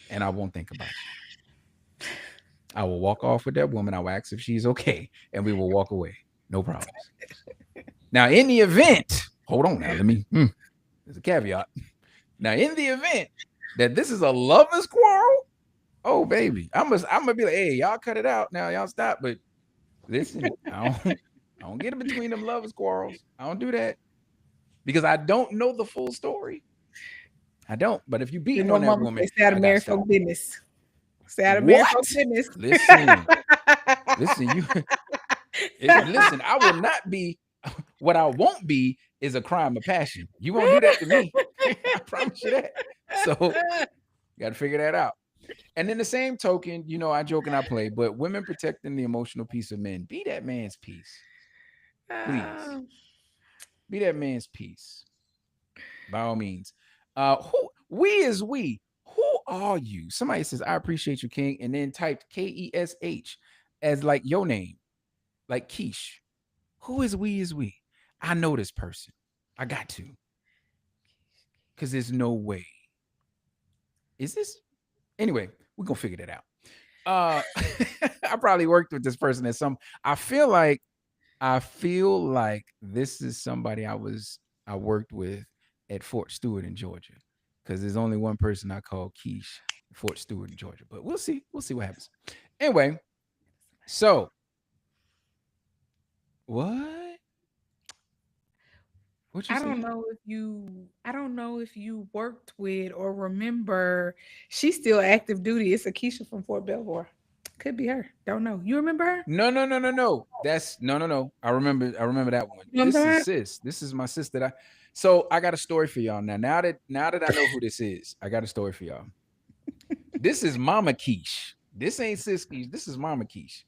and I won't think about you. I will walk off with that woman. I will ask if she's okay and we will walk away. No problems. Now, in the event, hold on now, there's a caveat. Now, in the event that this is a lover's quarrel, oh baby, I'm gonna be like, hey, y'all cut it out now, y'all stop. But listen, I don't get in between them lovers quarrels. I don't do that because I don't know the full story. I don't. But if you You beating know, on that mama woman, say, stay out of I gotta married stop. folk business. Stay out of married folk What? business. Listen, listen, you listen, I will not be what I won't be is a crime of passion. You won't do that to me. I promise you that. So you got to figure that out. And in the same token, I joke and I play, but women protecting the emotional peace of men, be that man's peace. Please. Um, Be that man's peace. By all means. Who we is we. Who are you? Somebody says, I appreciate you, King, and then typed KESH as like your name, like Keish. Who is we is we? I know this person. I got to. Because there's no way. Is this? Anyway, we're gonna figure that out. I probably worked with this person at some. I feel like this is somebody I worked with at Fort Stewart in Georgia. Because there's only one person I call Keish, Fort Stewart in Georgia. But we'll see. We'll see what happens. Anyway, so what? What you I say? don't know if you worked with or remember. She's still active duty. It's Akeisha from Fort Belvoir. Could be her. Don't know. You remember her? No, no, no, no, no. That's no, no, no. I remember that one. You know what This I'm is talking sis. This is my sis that I. So I got a story for y'all now. Now that I know who this is, I got a story for y'all. This is Mama Quiche. This ain't sis Quiche. This is Mama Quiche.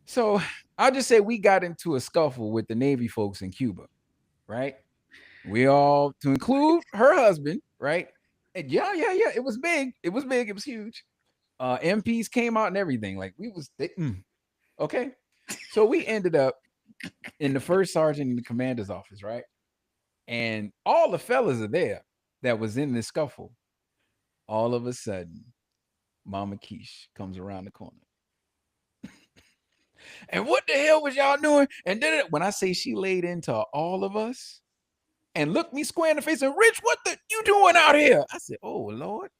So I'll just say we got into a scuffle with the Navy folks in Cuba, right? We all, to include her husband, right? And yeah, yeah, yeah. It was big. It was big. It was huge. MPs came out and everything. Like okay. So we ended up in the first sergeant in the commander's office, right? And all the fellas are there that was in this scuffle. All of a sudden, Mama Quiche comes around the corner. And what the hell was y'all doing? And then when I say she laid into all of us and looked me square in the face and Rich, what the you doing out here? I said, oh Lord.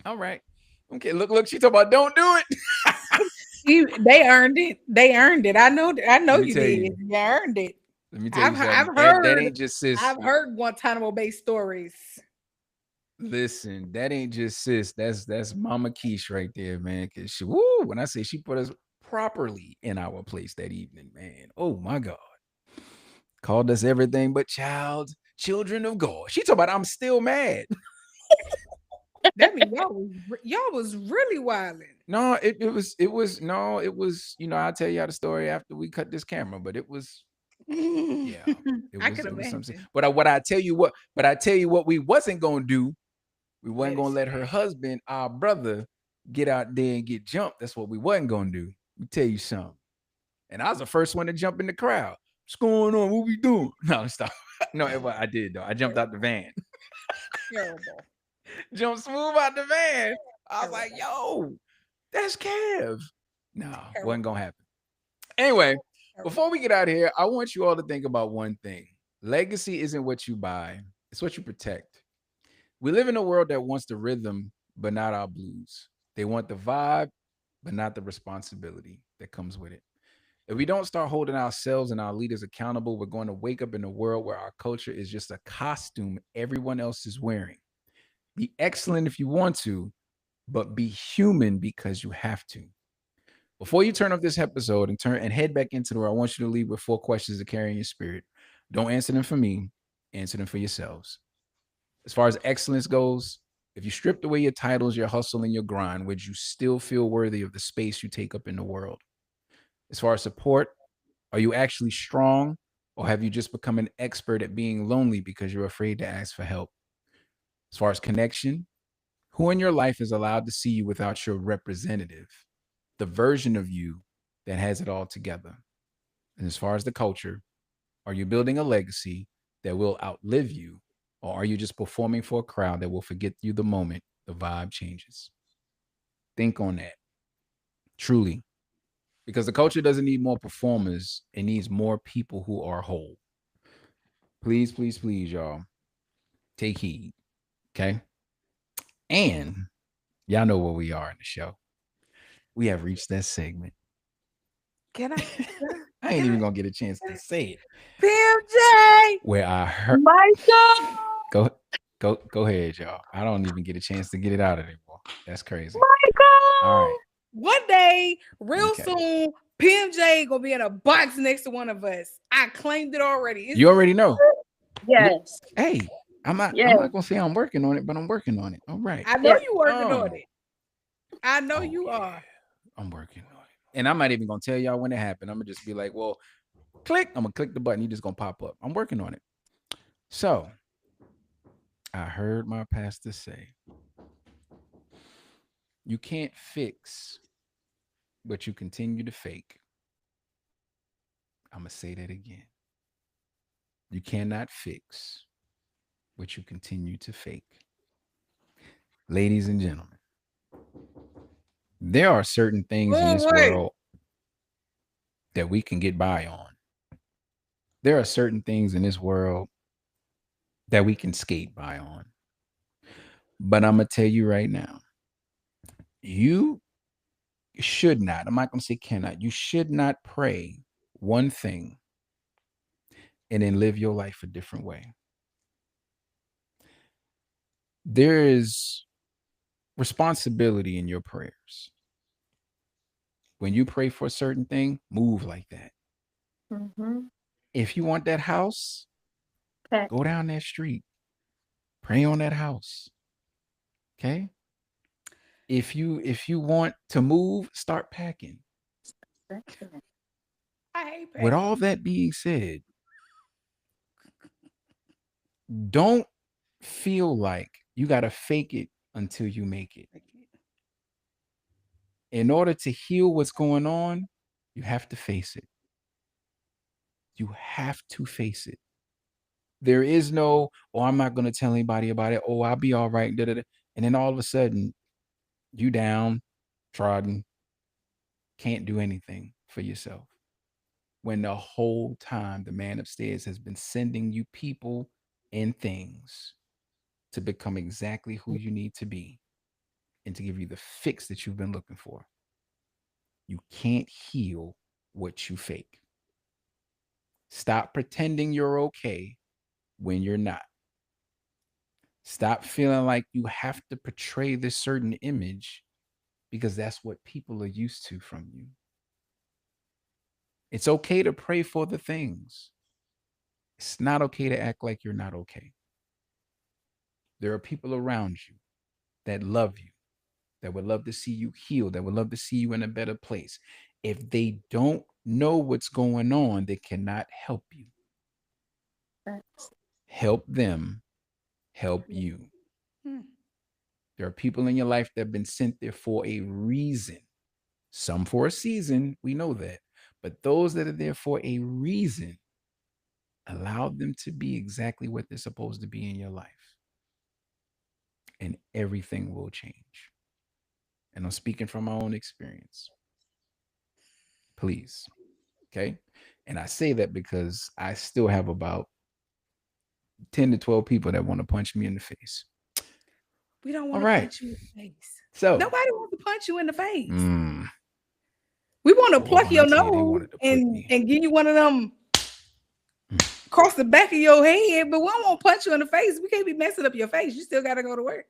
All right. Okay, look, she talking about don't do it. They earned it. They earned it. I know. I know Let me you tell did. you. You earned it. Let me tell you I've something. I've That heard ain't just sis. I've heard Guantanamo Bay stories. Listen, that ain't just sis. That's Mama Quiche right there, man. Cause she, woo, when I say she put us properly in our place that evening, man. Oh my God. Called us everything but children of God. She talking about I'm still mad. That means y'all was really wilding. No, it was no, it was, I'll tell y'all the story after we cut this camera, but it was, yeah, it I was can it was something. imagine. But I tell you what we wasn't gonna do. We wasn't gonna let her husband, our brother, get out there and get jumped. That's what we wasn't gonna do. Let me tell you something. And I was the first one to jump in the crowd. What's going on? What we doing? No, stop. No, I did though. I jumped out the van. Terrible. Jumped smooth out the van. I was like, Terrible. yo, that's Kev. No, wasn't Terrible. gonna happen. Anyway, Terrible. before we get out of here, I want you all to think about one thing. Legacy isn't what you buy, it's what you protect. We live in a world that wants the rhythm, but not our blues. They want the vibe, but not the responsibility that comes with it. If we don't start holding ourselves and our leaders accountable, we're going to wake up in a world where our culture is just a costume everyone else is wearing. Be excellent if you want to, but be human because you have to. Before you turn off this episode and head back into the world, I want you to leave with 4 questions to carry in your spirit. Don't answer them for me, answer them for yourselves. As far as excellence goes, if you stripped away your titles, your hustle, and your grind, would you still feel worthy of the space you take up in the world? As far as support, are you actually strong, or have you just become an expert at being lonely because you're afraid to ask for help? As far as connection, who in your life is allowed to see you without your representative, the version of you that has it all together? And as far as the culture, are you building a legacy that will outlive you? Or are you just performing for a crowd that will forget you the moment the vibe changes? Think on that. Truly. Because the culture doesn't need more performers, it needs more people who are whole. Please, please, please, y'all, take heed. Okay. And y'all know where we are in the show. We have reached that segment. Can I? I ain't even gonna get a chance to say it. PMJ. Where I heard Michael, go go ahead, y'all. I don't even get a chance to get it out anymore. That's crazy. All right. Michael. One day, real Okay. soon, PMJ gonna be in a box next to one of us. I claimed it already. You already know. Yes, Hey, I'm yes, not gonna say I'm working on it, but I'm working on it. All right. I know yes. you working Oh. on it. I know Oh, you yeah. are. I'm working on it. And I'm not even gonna tell y'all when it happened. I'm gonna just be like, well, click. I'm gonna click the button. You just gonna pop up. I'm working on it. So I heard my pastor say, you can't fix, but you continue to fake. I'm gonna say that again. You cannot fix, but you continue to fake. Ladies and gentlemen, there are certain things in this Oh, wait. world that we can get by on. There are certain things in this world that we can skate by on. But I'm going to tell you right now, you should not, I'm not going to say cannot, you should not pray one thing and then live your life a different way. There is responsibility in your prayers. When you pray for a certain thing, move like that. Mm-hmm. If you want that house, Okay. go down that street, pray on that house. Okay? If you want to move, start packing. I hate With packing. all that being said, don't feel like you got to fake it until you make it. In order to heal what's going on, you have to face it. You have to face it. There is no, oh, I'm not going to tell anybody about it. Oh, I'll be all right. Da, da, da. And then all of a sudden, you down, trodden, can't do anything for yourself. When the whole time the man upstairs has been sending you people and things to become exactly who you need to be and to give you the fix that you've been looking for. You can't heal what you fake. Stop pretending you're okay when you're not. Stop feeling like you have to portray this certain image because that's what people are used to from you. It's okay to pray for the things. It's not okay to act like you're not okay. There are people around you that love you, that would love to see you healed, that would love to see you in a better place. If they don't know what's going on, they cannot help you. Help them help you. Hmm. There are people in your life that have been sent there for a reason. Some for a season, we know that. But those that are there for a reason, allow them to be exactly what they're supposed to be in your life. And everything will change. And I'm speaking from my own experience. Please. Okay. And I say that because I still have about 10 to 12 people that want to punch me in the face. We don't want All to right. punch you in the face. So, Nobody wants to punch you in the face. mm, We want to boy, pluck when I your tell you they nose wanted to put me. and give you one of them across the back of your head, but we don't want to punch you in the face. We can't be messing up your face. You still got to go to work.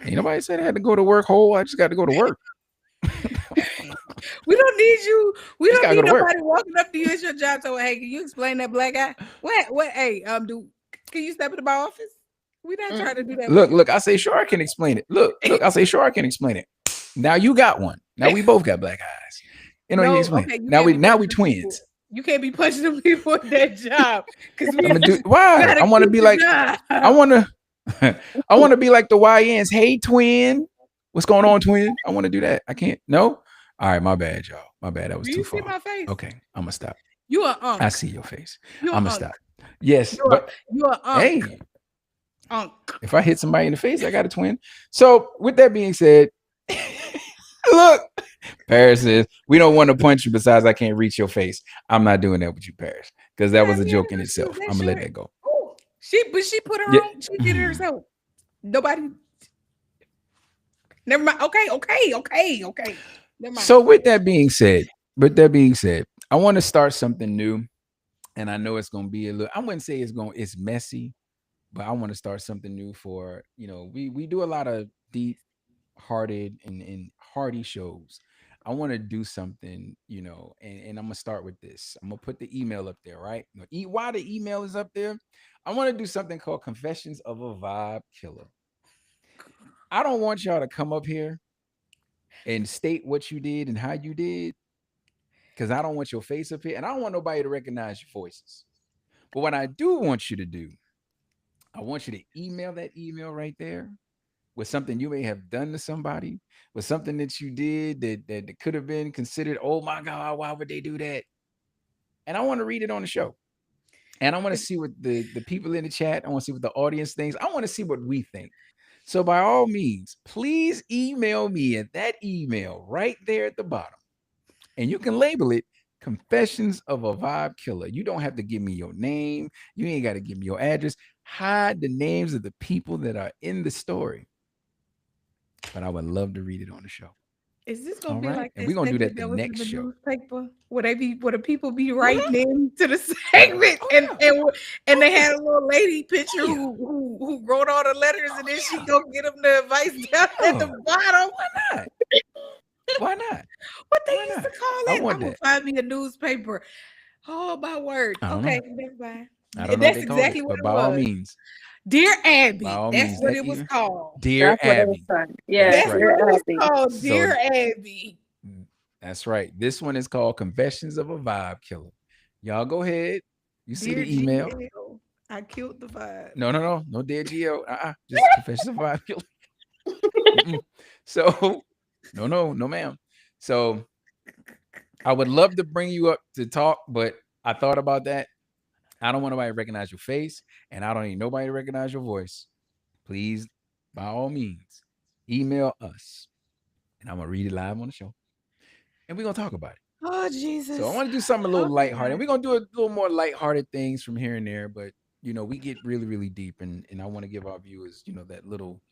Ain't nobody said I had to go to work whole. I just got to go to work. We don't need you. We Just don't gotta go need to work. nobody walking up to you at your job. So, hey, can you explain that black guy? What? Hey, can you step into my office? We're not trying to do that. Look, I say, sure, I can explain it. Look, I say, sure, I can explain it. Now you got one. Now we both got black eyes. You know, you explain. Okay, Now we twins. You can't be punching the people at that job because I'm gonna do why? I want to be like I want to be like the YNs. Hey, twin, what's going on, twin? I want to do that. I can't. No, All right, my bad, y'all. My bad. That was Do too you see far. my face? Okay, I'm gonna stop. You a I unk. see your face. You I'm a gonna unk. stop. Yes, You a but you a unk. hey, Unk. if I hit somebody in the face, I got a twin. So with that being said, look, Paris says we don't want to punch you. Besides, I can't reach your face. I'm not doing that with you, Paris, because that Yeah, was a yeah, joke in no, she was itself. that I'm gonna let short. that go. Oh, she put Yeah. her own. She did it herself. Nobody. Never mind. Okay. Never mind. So with that being said, I want to start something new, and I know it's gonna be a little. I wouldn't say it's messy, but I want to start something new for we do a lot of deep hearted and hearty shows. I want to do something, and I'm gonna start with this. I'm gonna put the email up there, right? Why the email is up there? I want to do something called Confessions of a Vibe Killer. I don't want y'all to come up here and state what you did and how you did, because I don't want your face up here, and I don't want nobody to recognize your voices. But what I do want you to do, I want you to email that email right there with something you may have done to somebody, with something that you did that could have been considered, oh my God, why would they do that? And I want to read it on the show. And I want to see what the people in the chat, I want to see what the audience thinks. I want to see what we think. So by all means, please email me at that email right there at the bottom. And you can label it Confessions of a Vibe Killer. You don't have to give me your name. You ain't got to give me your address. Hide the names of the people that are in the story. But I would love to read it on the show. Is this gonna All be right. like And that we're going to do segment that the that was in next the show. newspaper? Where the people be writing Mhm. into the segment Oh, and yeah. and Oh, they yeah. had a little lady picture Oh, yeah. who wrote all the letters and Oh, then she yeah. go get them the advice down at the Yeah. bottom. Why not? Why not? What they Why used to not? call I it? want I'm gonna that. find me a newspaper. Oh my word. I don't Okay, know. never mind. I don't know what That's they called it, exactly what but it was. Dear by Abby. all That's means, what that it was even called. Dear That's what it was Abby. saying. That's Yes, That's right. what dear it was Abby. called. So Dear Abby. that's right. This one is called Confessions of a Vibe Killer. Y'all go ahead. You see Dear the email. GL, I killed the vibe. No, no, no. No dead GO. Just Confessions of a Vibe Killer. Mm-mm. So, no, no, no, ma'am. So, I would love to bring you up to talk, but I thought about that. I don't want nobody to recognize your face, and I don't need nobody to recognize your voice. Please, by all means, email us, and I'm gonna read it live on the show, and we're gonna talk about it. Oh So I Jesus. want to do something a little Okay. lighthearted. We're gonna do a little more lighthearted things from here and there, but we get really, really deep, and I want to give our viewers, that little,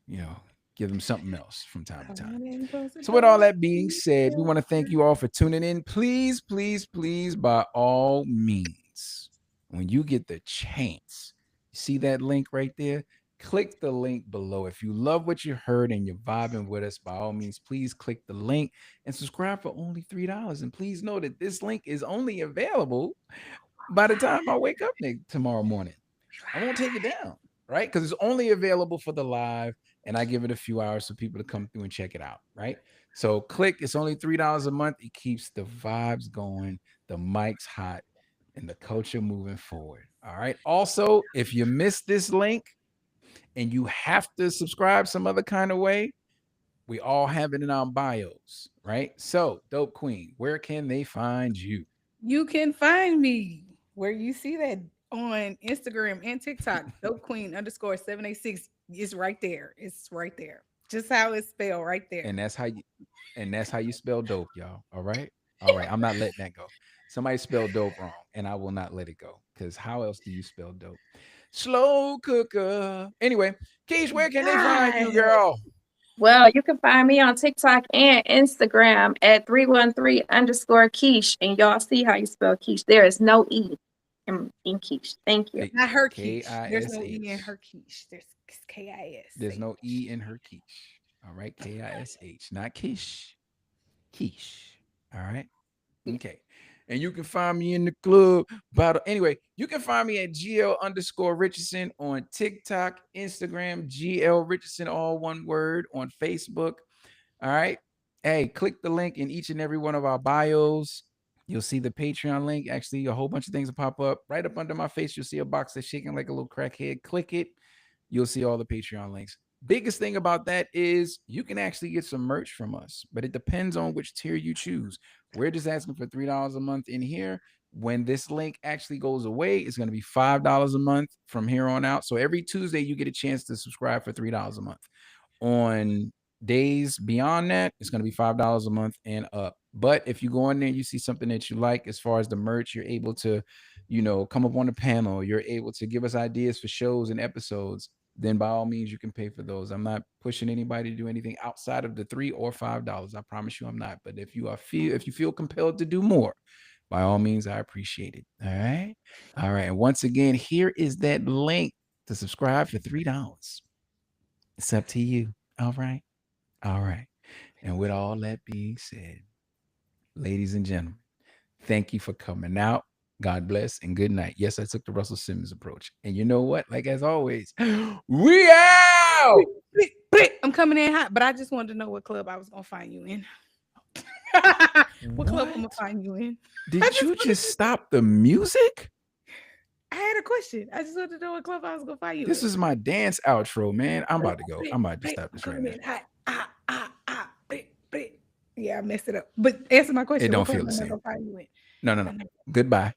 you know, give them something else from time to Come time. on in, close the So, with all door. that being said, we want to thank you all for tuning in. Please, please, please, by all means, when you get the chance, see that link right there? Click the link below. If you love what you heard and you're vibing with us, by all means, please click the link and subscribe for only $3. And please know that this link is only available by the time I wake up tomorrow morning. I won't take it down, right? Because it's only available for the live, and I give it a few hours for people to come through and check it out, right? So click. It's only $3 a month. It keeps the vibes going, the mics hot, and the culture moving forward. All right. Also, if you missed this link and you have to subscribe some other kind of way, we all have it in our bios, right? So, Dope Queen, where can they find you? You can find me where you see that on Instagram and TikTok. Dope Queen underscore 786 is right there. It's right there. Just how it's spelled right there. And that's how you spell dope, y'all. All right. All right. I'm not letting that go. Somebody spelled dope wrong, and I will not let it go. Because how else do you spell dope? Slow cooker. Anyway, Keish, where can they find God. you, girl? Well, you can find me on TikTok and Instagram at 313 underscore quiche. And y'all see how you spell quiche. There is no E in quiche. Thank you. K Not her quiche. I There's S no E in H. her quiche. There's There's no KISH. E in her quiche. All right. Kish, not Kish. Quiche. All right. Okay. And you can find me in the club. But anyway, you can find me at GL underscore Richardson on TikTok, Instagram, GL Richardson, all one word, on Facebook. All right. Hey, click the link in each and every one of our bios. You'll see the Patreon link. Actually, a whole bunch of things will pop up. Right up under my face, you'll see a box that's shaking like a little crackhead. Click it. You'll see all the Patreon links. Biggest thing about that is you can actually get some merch from us, but it depends on which tier you choose. We're just asking for $3 a month in here. When this link actually goes away, it's going to be $5 a month from here on out. So every Tuesday, you get a chance to subscribe for $3 a month. On days beyond that, it's going to be $5 a month and up. But if you go in there and you see something that you like as far as the merch, you're able to, come up on a panel, you're able to give us ideas for shows and episodes, then by all means you can pay for those. I'm not pushing anybody to do anything outside of the $3 or $5. I promise you I'm not. But if you feel compelled to do more, by all means, I appreciate it. All right. All right. And once again, here is that link to subscribe for $3. It's up to you. All right. All right. And with all that being said, ladies and gentlemen, thank you for coming out. God bless and good night. Yes, I took the Russell Simmons approach. And you know what? Like as always, we out. I'm coming in hot, but I just wanted to know what club I was gonna find you in. What club I'm gonna find you in? Did you just stop the music? I had a question. I just wanted to know what club I was gonna find you This in. is my dance outro, man. I'm about to go. I'm about to stop this right now. Yeah, I messed it up. But answer my question. It don't What feel club the am I same. gonna find you in? No. Goodbye.